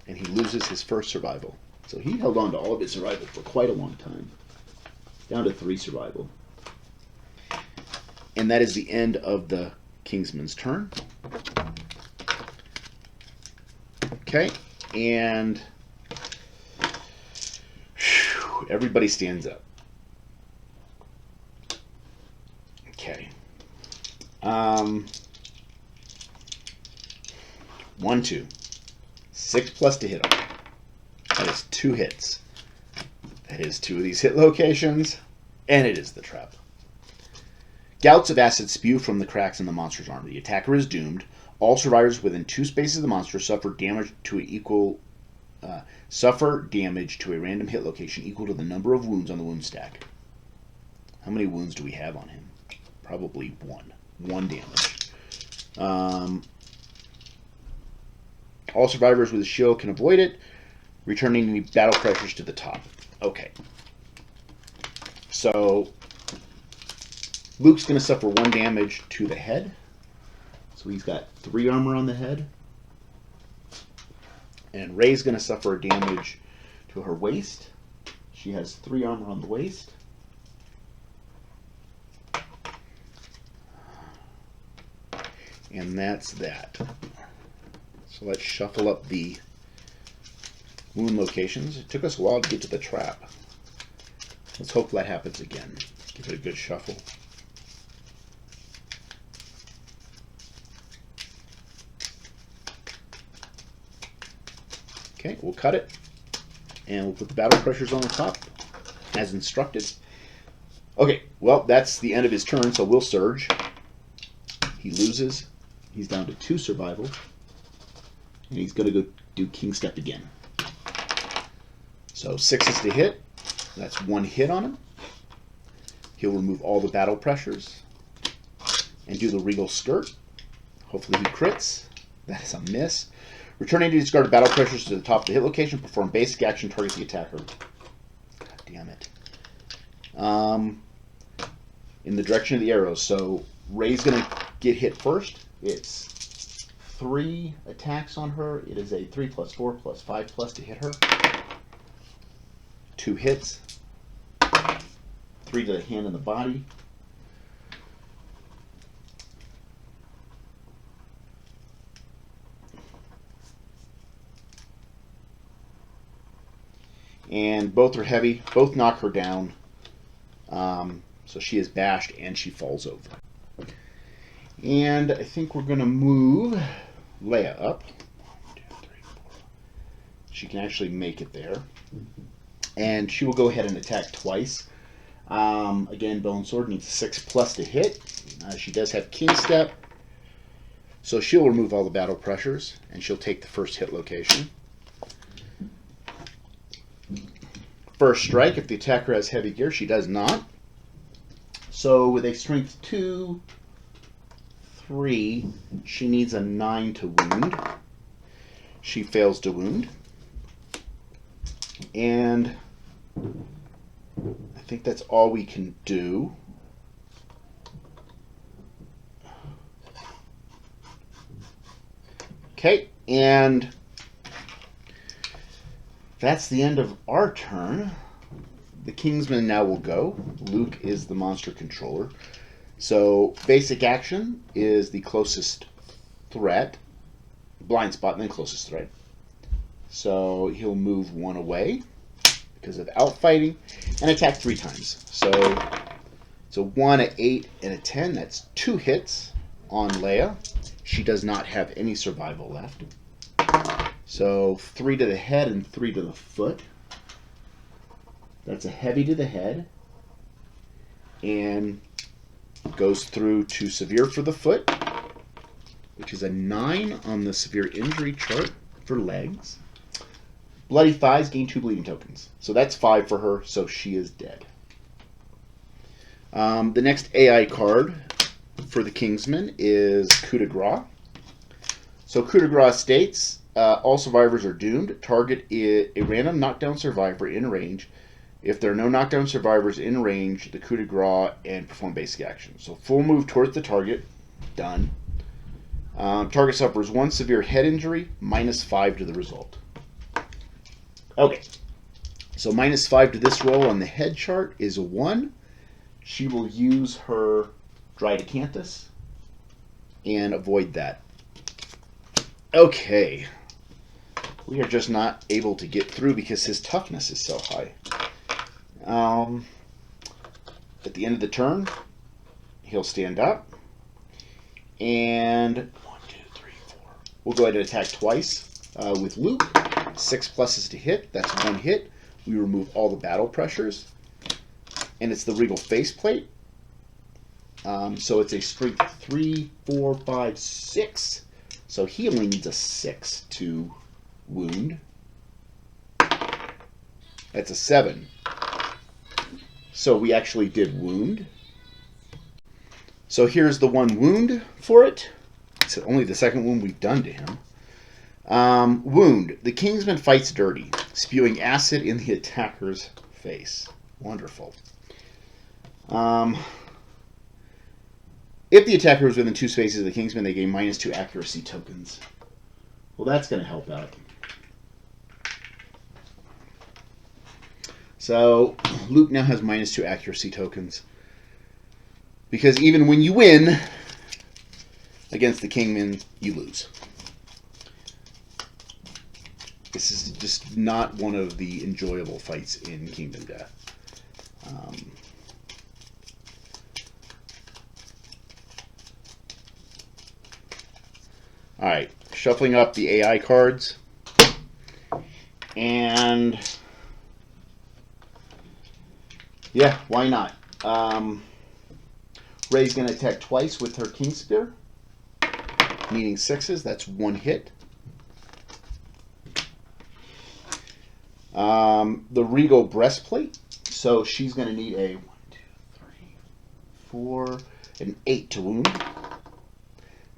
and he loses his first survival. So he held on to all of his survival for quite a long time, down to 3 survival. And that is the end of the Kingsman's turn. Okay, and everybody stands up. Okay. 1, 2. 6 plus to hit him. That is 2 hits. That is 2 of these hit locations, and it is the trap. Gouts of acid spew from the cracks in the monster's armor. The attacker is doomed. All survivors within 2 spaces of the monster suffer damage to a random hit location equal to the number of wounds on the wound stack. How many wounds do we have on him? Probably 1. 1 damage. All survivors with a shield can avoid it, returning any battle pressures to the top. Okay. So Luke's going to suffer 1 damage to the head. So he's got 3 armor on the head. And Rey's going to suffer damage to her waist. She has 3 armor on the waist. And that's that. So let's shuffle up the wound locations. It took us a while to get to the trap. Let's hope that happens again. Give it a good shuffle. Okay, we'll cut it. And we'll put the battle pressures on the top as instructed. Okay, well, that's the end of his turn, so we'll surge. He loses. He's down to 2 survival. And he's going to go do King Step again. So 6 is to hit. That's 1 hit on him. He'll remove all the battle pressures and do the Regal Skirt. Hopefully he crits. That is a miss. Returning to discard battle pressures to the top of the hit location. Perform basic action. Target the attacker. God damn it. In the direction of the arrows. So Rey's going to get hit first. It's 3 attacks on her. It is a 3 plus 4 plus 5 plus to hit her. 2 hits. 3 to the hand and the body. And both are heavy. Both knock her down. So she is bashed and she falls over. And I think we're going to move Leia up. 1, 2, 3, 4. She can actually make it there. And she will go ahead and attack twice. Again, Bone Sword needs 6 plus to hit. She does have King Step. So she'll remove all the battle pressures. And she'll take the first hit location. First strike, if the attacker has heavy gear, she does not. So with a strength 2, 3, she needs a 9 to wound. She fails to wound. And I think that's all we can do. Okay, and that's the end of our turn. The Kingsman now will go. Luke is the monster controller. So basic action is the closest threat. Blind spot and then closest threat. So he'll move 1 away because of outfighting and attack 3 times. So it's a 1, an 8, and a 10. That's 2 hits on Leia. She does not have any survival left. So 3 to the head and 3 to the foot. That's a heavy to the head. And goes through to severe for the foot, which is a 9 on the severe injury chart for legs. Bloody thighs, gain 2 bleeding tokens. So that's 5 for her, so she is dead. The next AI card for the Kingsman is Coup de Grace. So Coup de Grace states, all survivors are doomed. Target a random knockdown survivor in range. If there are no knockdown survivors in range, the Coup de Grace and perform basic action. So full move towards the target, done. Target suffers 1 severe head injury, -5 to the result. Okay, so -5 to this roll on the head chart is a 1. She will use her Dried Acanthus and avoid that. Okay, we are just not able to get through because his toughness is so high. At the end of the turn, he'll stand up, and 1, 2, 3, 4. We'll go ahead and attack twice with Luke. 6 pluses to hit. That's 1 hit. We remove all the battle pressures, and it's the Regal faceplate. So it's a strength 3, 4, 5, 6. So he only needs a 6 to wound. That's a 7. So we actually did wound. So here's the 1 wound for it. It's only the 2nd wound we've done to him. Wound. The Kingsman fights dirty, spewing acid in the attacker's face. Wonderful. If the attacker was within 2 spaces of the Kingsman, they gain -2 accuracy tokens. Well, that's going to help out. So Luke now has -2 accuracy tokens. Because even when you win against the Kingman, you lose. This is just not one of the enjoyable fights in Kingdom Death. Alright, shuffling up the AI cards. And yeah, why not? Ray's going to attack twice with her King Spear, meaning 6s. That's 1 hit. The Regal Breastplate. So she's going to need a 1, 2, 3, 4, an 8 to wound.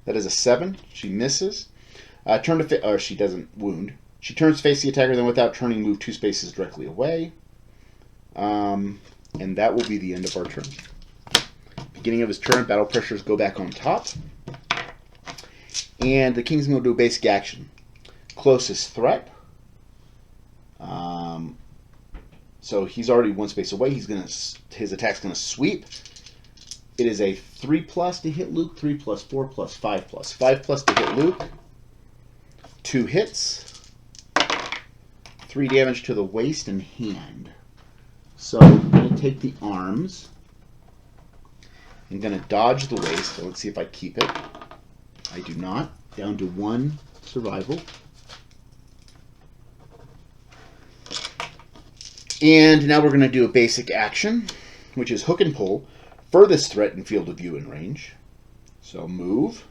That is a 7. She misses. Turn to or she doesn't wound. She turns to face the attacker, then without turning, move 2 spaces directly away. And that will be the end of our turn. Beginning of his turn, battle pressures go back on top. And the Kingsman will do a basic action. Closest threat. So he's already 1 space away. His attack's gonna sweep. It is a 3+ to hit Luke, 3+, 4+, 5+. 5+ to hit Luke. 2 hits. 3 damage to the waist and hand. So I'm going to take the arms. I'm going to dodge the waist. So let's see if I keep it. I do not. Down to 1 survival. And now we're going to do a basic action, which is hook and pull. Furthest threat in field of view and range. So move.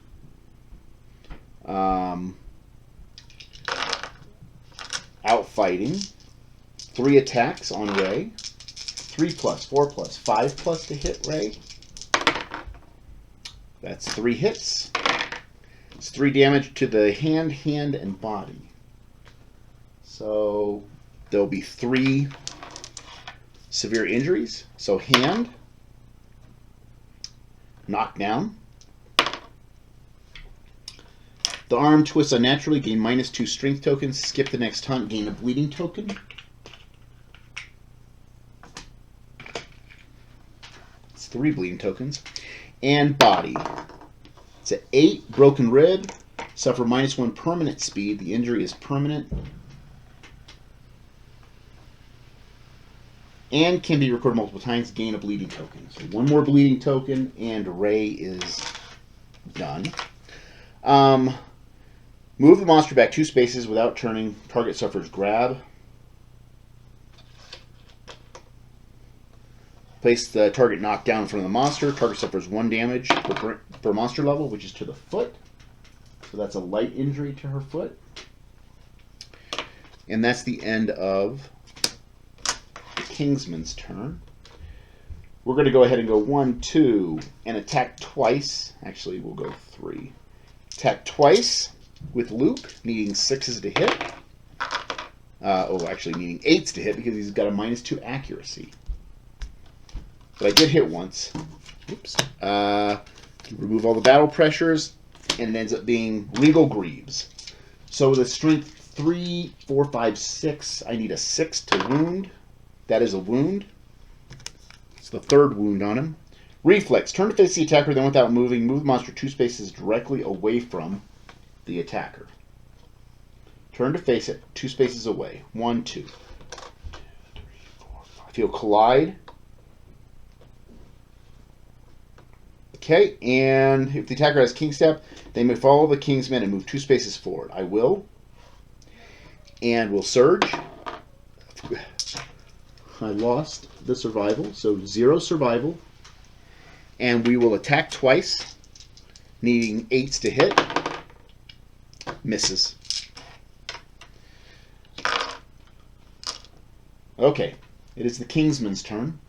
Outfighting. 3 attacks on Ray. 3+, 4+, 5+ to hit Ray. That's 3 hits. It's 3 damage to the hand, and body. So there'll be 3 severe injuries. So hand. Knockdown. The arm twists unnaturally, gain -2 strength tokens. Skip the next hunt, gain a bleeding token. It's 3 bleeding tokens. And body. It's an 8, broken rib. Suffer -1 permanent speed. The injury is permanent. And can be recorded multiple times, gain a bleeding token. So 1 more bleeding token, and Ray is done. Move the monster back 2 spaces without turning. Target suffers grab. Place the target knocked down in front of the monster. Target suffers 1 damage per monster level, which is to the foot. So that's a light injury to her foot. And that's the end of the Kingsman's turn. We're going to go ahead and go 1, 2, and attack twice. Actually, we'll go 3. Attack twice with Luke, needing 6s to hit. Actually needing 8s to hit because he's got a -2 accuracy. But I did hit once. Oops. Remove all the battle pressures. and it ends up being Regal Greaves. So with a strength 3, 4, 5, 6, I need a 6 to wound. That is a wound. It's the third wound on him. Reflex. Turn to face the attacker, then without moving, move the monster 2 spaces directly away from the attacker. Turn to face it 2 spaces away. 1, 2, 3, 4, 5. Feel collide. Okay, and if the attacker has King Step, they may follow the Kingsman and move 2 spaces forward. I will. And we'll surge. I lost the survival, so 0 survival. And we will attack twice, needing 8s to hit. Misses. Okay, it is the Kingsman's turn.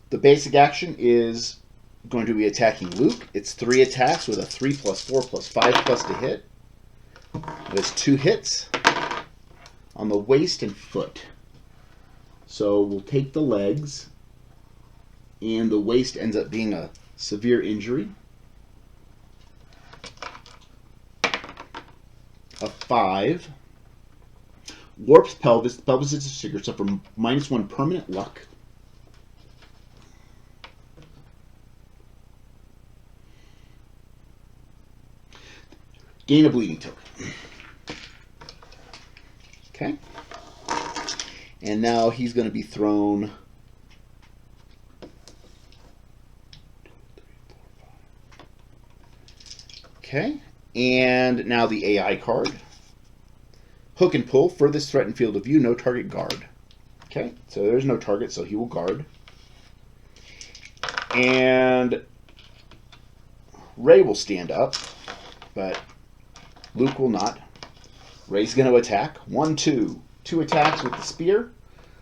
The basic action is going to be attacking Luke. It's 3 attacks with a 3 plus 4 plus 5 plus to hit. There's 2 hits on the waist and foot. So we'll take the legs, and the waist ends up being a severe injury. A 5. Warps pelvis. The pelvis is a secret, so for -1 permanent luck. Gain a bleeding token. Okay. And now he's going to be thrown. Okay. And now the AI card. Hook and pull. Furthest threatened field of view. No target, guard. Okay. So there's no target, so he will guard. And Ray will stand up, but Luke will not. Ray's going to attack. 1, 2. 2 attacks with the spear.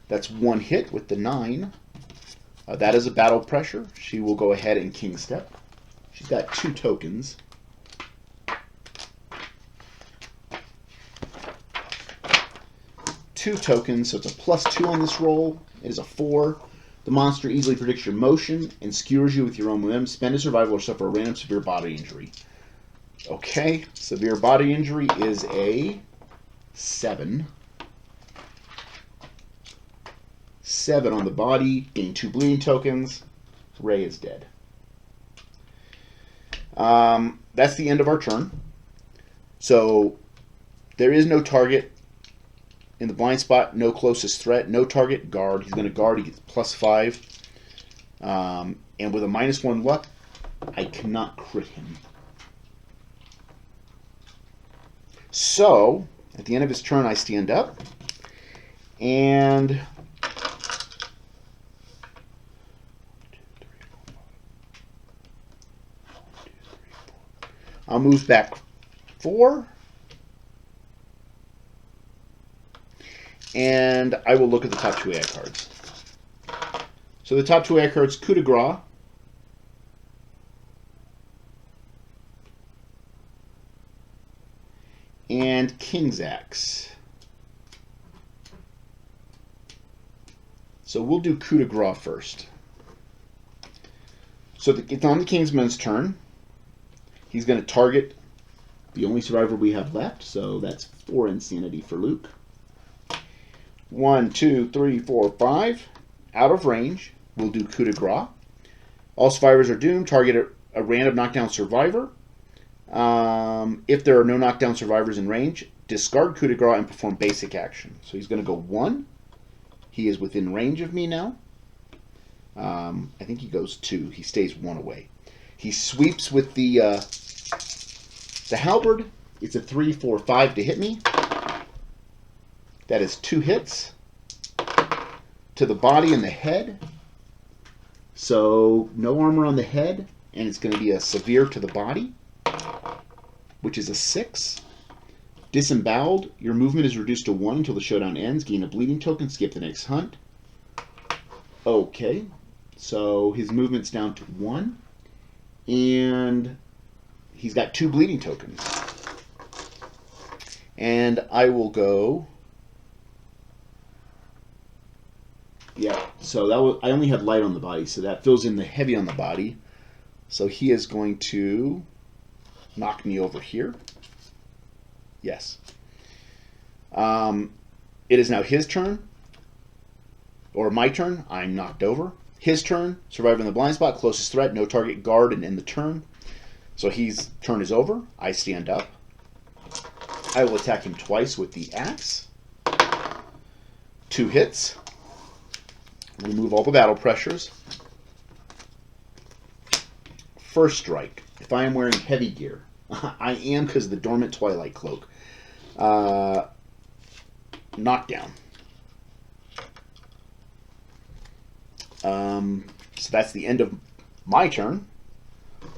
That's 1 hit with the 9. That is a battle pressure. She will go ahead and King Step. She's got 2 tokens. Two tokens, so it's a +2 on this roll. It is a 4. The monster easily predicts your motion and skewers you with your own momentum. Spend a survival or suffer a random severe body injury. Okay, severe body injury is a 7. 7 on the body, gain 2 bleeding tokens. Ray is dead. That's the end of our turn. So there is no target in the blind spot, no closest threat, no target, guard. He's going to guard, he gets +5. And with a -1 luck, I cannot crit him. So, at the end of his turn, I stand up, and I'll move back 4, and I will look at the top 2 AI cards. So the top 2 AI cards, Coup de Grace, and King's Axe. So we'll do Coup de Grace first. So it's on the Kingsman's turn. He's going to target the only survivor we have left, so that's 4 insanity for Luke. 1, 2, 3, 4, 5. Out of range, we'll do Coup de Grace. All survivors are doomed. Target a random knockdown survivor. If there are no knockdown survivors in range, discard Coup de Grace and perform basic action. So he's going to go 1. He is within range of me now. I think he goes 2. He stays 1 away. He sweeps with the halberd. It's a 3, 4, 5 to hit me. That is 2 hits to the body and the head. So no armor on the head, and it's going to be a severe to the body, which is a 6. Disemboweled, your movement is reduced to 1 until the showdown ends. Gain a bleeding token, skip the next hunt. Okay, so his movement's down to 1, and he's got 2 bleeding tokens. And I will go Yeah, so that was, I only had light on the body, so that fills in the heavy on the body. So he is going to knock me over here. Yes. It is now his turn, or my turn. I'm knocked over. His turn, survivor in the blind spot, closest threat, no target, guard, and end the turn. So his turn is over. I stand up. I will attack him twice with the axe. 2 hits. Remove all the battle pressures. First strike. If I am wearing heavy gear, I am because of the Dormant Twilight Cloak. Knockdown. So that's the end of my turn.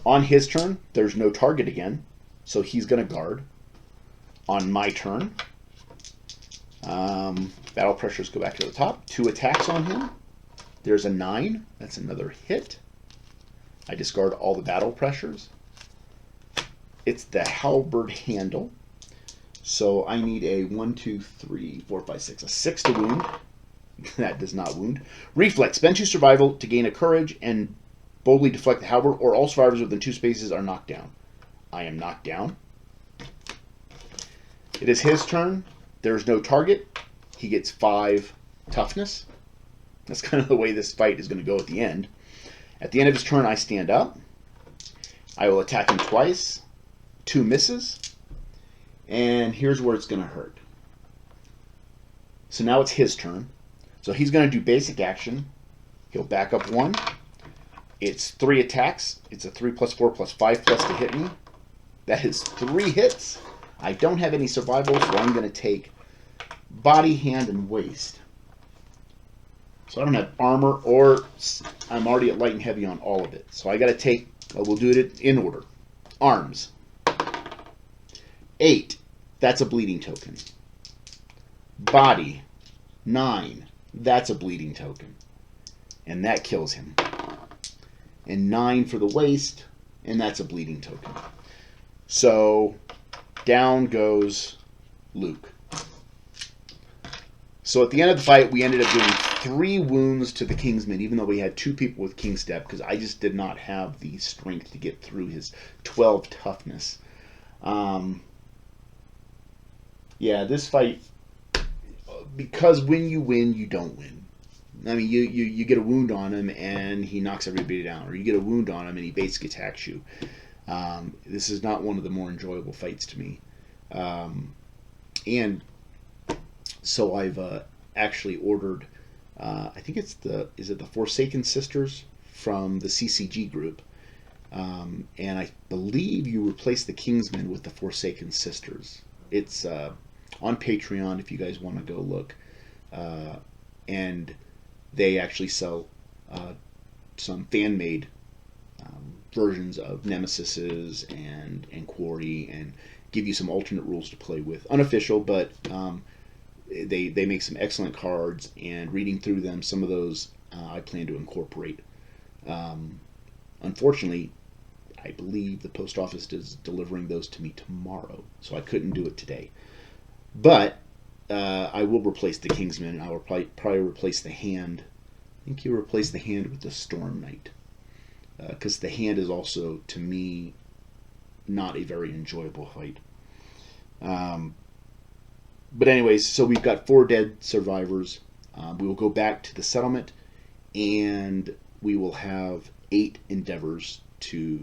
On his turn, there's no target again, so he's going to guard. On my turn, battle pressures go back to the top. 2 attacks on him. There's a 9. That's another hit. I discard all the battle pressures. It's the halberd handle. So I need a 1, 2, 3, 4, 5, 6. A 6 to wound. That does not wound. Reflex. Spend 2 survival to gain a courage and boldly deflect the halberd, or all survivors within 2 spaces are knocked down. I am knocked down. It is his turn. There's no target. He gets 5 toughness. That's kind of the way this fight is going to go at the end. At the end of his turn, I stand up. I will attack him twice. 2 misses. And here's where it's going to hurt. So now it's his turn. So he's going to do basic action. He'll back up 1. It's 3 attacks. It's a 3 plus 4 plus 5 plus to hit me. That is 3 hits. I don't have any survival, so I'm going to take body, hand, and waist. So I don't have armor, or I'm already at light and heavy on all of it. So I got to take, we'll do it in order. Arms. 8. That's a bleeding token. Body. 9. That's a bleeding token. And that kills him. And 9 for the waist, and that's a bleeding token. So down goes Luke. So at the end of the fight, we ended up doing 3 wounds to the Kingsman, even though we had 2 people with King Step, because I just did not have the strength to get through his 12 toughness. Yeah, this fight, because when you win, you don't win. I mean, you get a wound on him and he knocks everybody down, or you get a wound on him and he basically attacks you. This is not one of the more enjoyable fights to me. And so I've actually ordered, I think it's is it the Forsaken Sisters from the CCG group? And I believe you replace the Kingsman with the Forsaken Sisters. It's on Patreon if you guys want to go look. And they actually sell some fan-made versions of Nemesises and Quarry, and give you some alternate rules to play with. Unofficial, but they make some excellent cards, and reading through them, some of those I plan to incorporate. Unfortunately, I believe the post office is delivering those to me tomorrow, so I couldn't do it today. But I will replace the Kingsman, and I will probably replace the hand. I think you replace the hand with the Storm Knight, because the hand is also, to me, not a very enjoyable fight. But anyways, so we've got 4 dead survivors. We will go back to the settlement, and we will have 8 endeavors to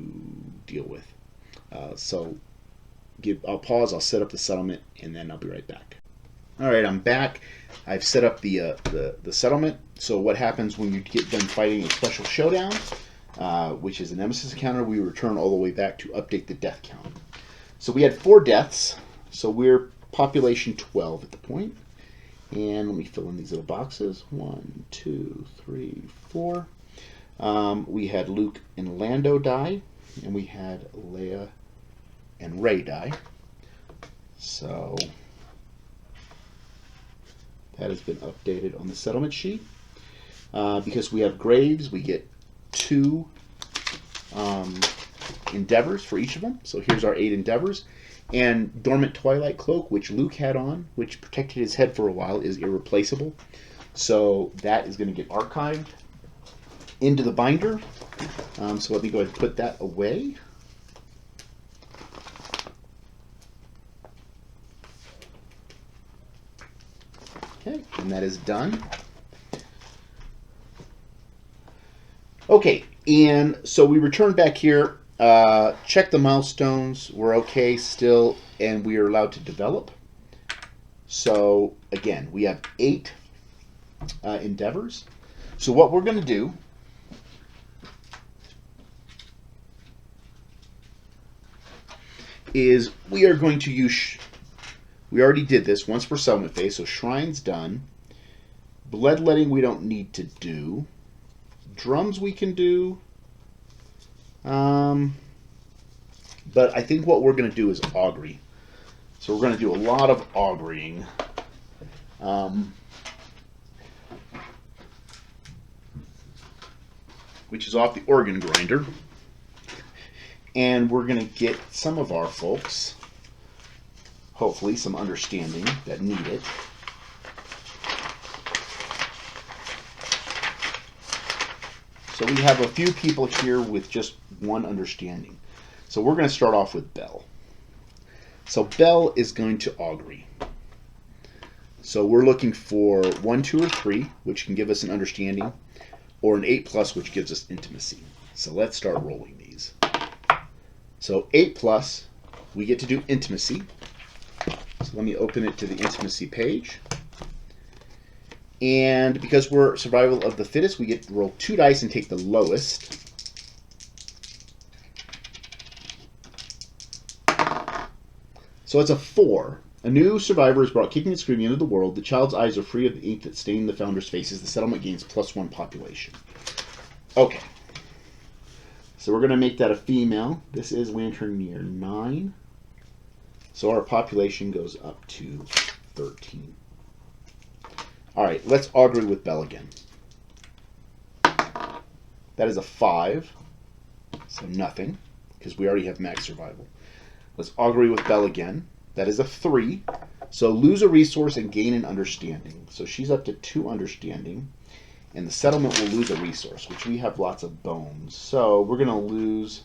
deal with. So I'll pause, I'll set up the settlement, and then I'll be right back. Alright, I'm back. I've set up the settlement. So what happens when you get done fighting a special showdown, which is a Nemesis encounter, we return all the way back to update the death count. So we had 4 deaths, so we're population 12 at the point. And let me fill in these little boxes. 1, 2, 3, 4. We had Luke and Lando die, and we had Leia and Rey die. So that has been updated on the settlement sheet. Because we have graves, we get 2 endeavors for each of them. So here's our 8 endeavors. And Dormant Twilight Cloak, which Luke had on, which protected his head for a while, is irreplaceable. So that is going to get archived into the binder. So let me go ahead and put that away. Okay, and that is done. Okay, and so we return back here, check the milestones, we're okay still, and we are allowed to develop. So again, we have 8 endeavors. So what we're going to do is we are going to use, we already did this once for settlement phase, so shrine's done. Bloodletting we don't need to do. Drums we can do. But I think what we're going to do is augury. So we're going to do a lot of augurying. Which is off the organ grinder. And we're going to get some of our folks, hopefully some understanding that need it. So we have a few people here with just one understanding. So we're going to start off with Bell. So Bell is going to augury. So we're looking for 1, 2, or 3, which can give us an understanding, or an 8+, which gives us intimacy. So let's start rolling these. So 8+, we get to do intimacy. So let me open it to the intimacy page. And because we're survival of the fittest, we get to roll 2 dice and take the lowest. So it's a 4. A new survivor is brought kicking and screaming into the world. The child's eyes are free of the ink that stained the founder's faces. The settlement gains +1 population. Okay. So we're going to make that a female. This is Lantern Year 9. So our population goes up to 13. All right, let's augury with Bell again. That is a 5. So nothing, because we already have max survival. Let's augury with Bell again. That is a 3. So lose a resource and gain an understanding. So she's up to 2 understanding. And the settlement will lose a resource, which we have lots of bones. So we're going to lose...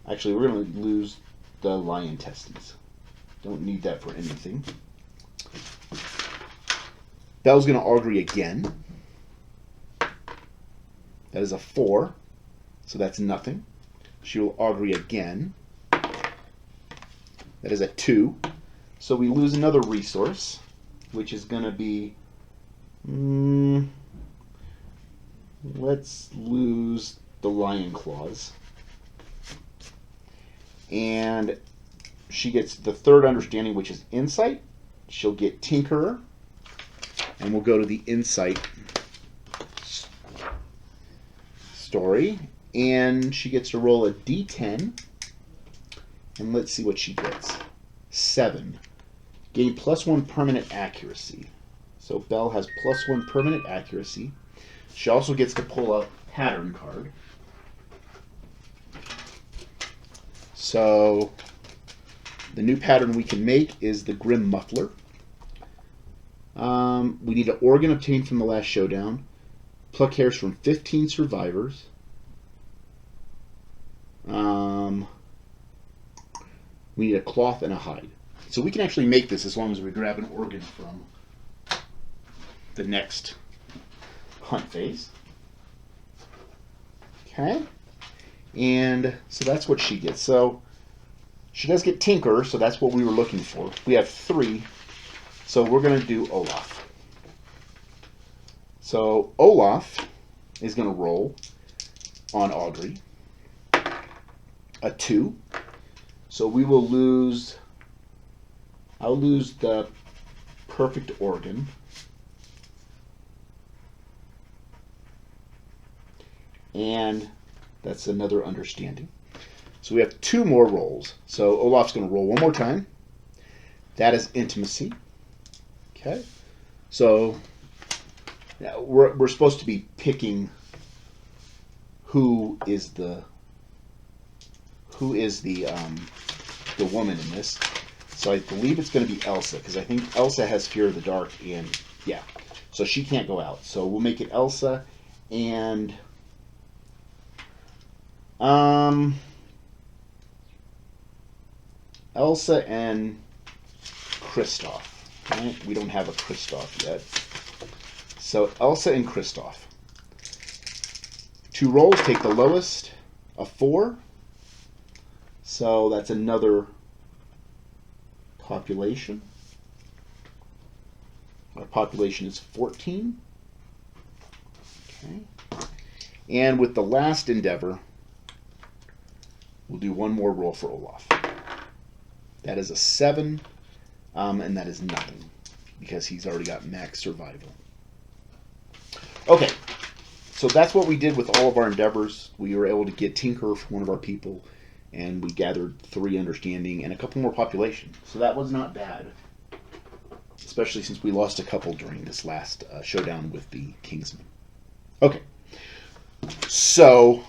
Actually, we're going to lose the lion intestines. Don't need that for anything. Bell's going to augury again. That is a 4. So that's nothing. She will augury again. That is a 2. So we lose another resource, which is going to be... let's lose the lion claws. And she gets the 3rd understanding, which is insight. She'll get Tinkerer. And we'll go to the insight story. And she gets to roll a d10. And let's see what she gets. 7. Gain +1 permanent accuracy. So Bell has +1 permanent accuracy. She also gets to pull a pattern card. So the new pattern we can make is the Grim Muffler. We need an organ obtained from the last showdown. Pluck hairs from 15 survivors. We need a cloth and a hide. So we can actually make this as long as we grab an organ from the next hunt phase. Okay. And so that's what she gets. So she does get Tinker, so that's what we were looking for. We have 3. So we're going to do Olaf. So Olaf is going to roll on augury a 2. So we will lose, I'll lose the perfect organ. And that's another understanding. So we have 2 more rolls. So Olaf's going to roll one more time. That is intimacy. Okay. So yeah, we're supposed to be picking who is the woman in this. So I believe it's going to be Elsa, because I think Elsa has Fear of the Dark, and yeah. So she can't go out. So we'll make it Elsa and Elsa and Kristoff. Right? We don't have a Kristoff yet. So Elsa and Kristoff. 2 rolls, take the lowest, a 4. So that's another population. Our population is 14. Okay. And with the last endeavor, we'll do one more roll for Olaf. That is a 7, and that is nothing because he's already got max survival. Okay, so that's what we did with all of our endeavors. We were able to get Tinker for one of our people, and we gathered 3 understanding and a couple more population. So that was not bad, especially since we lost a couple during this last showdown with the Kingsman. Okay, so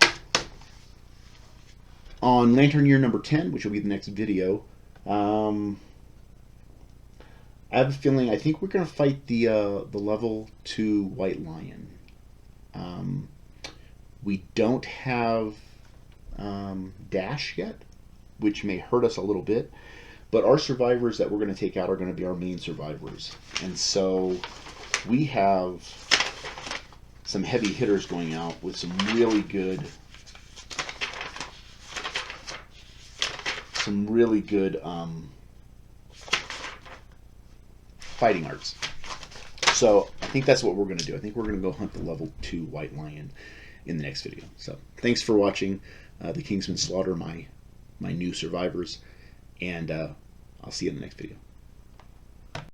on Lantern Year number 10, which will be the next video, I have a feeling, I think we're going to fight the level 2 White Lion. We don't have dash yet, which may hurt us a little bit, but our survivors that we're going to take out are going to be our main survivors. And so we have some heavy hitters going out with some really good fighting arts. So I think that's what we're going to do. I think we're going to go hunt the level 2 White Lion in the next video. So thanks for watching the Kingsman Slaughter, my new survivors, and I'll see you in the next video.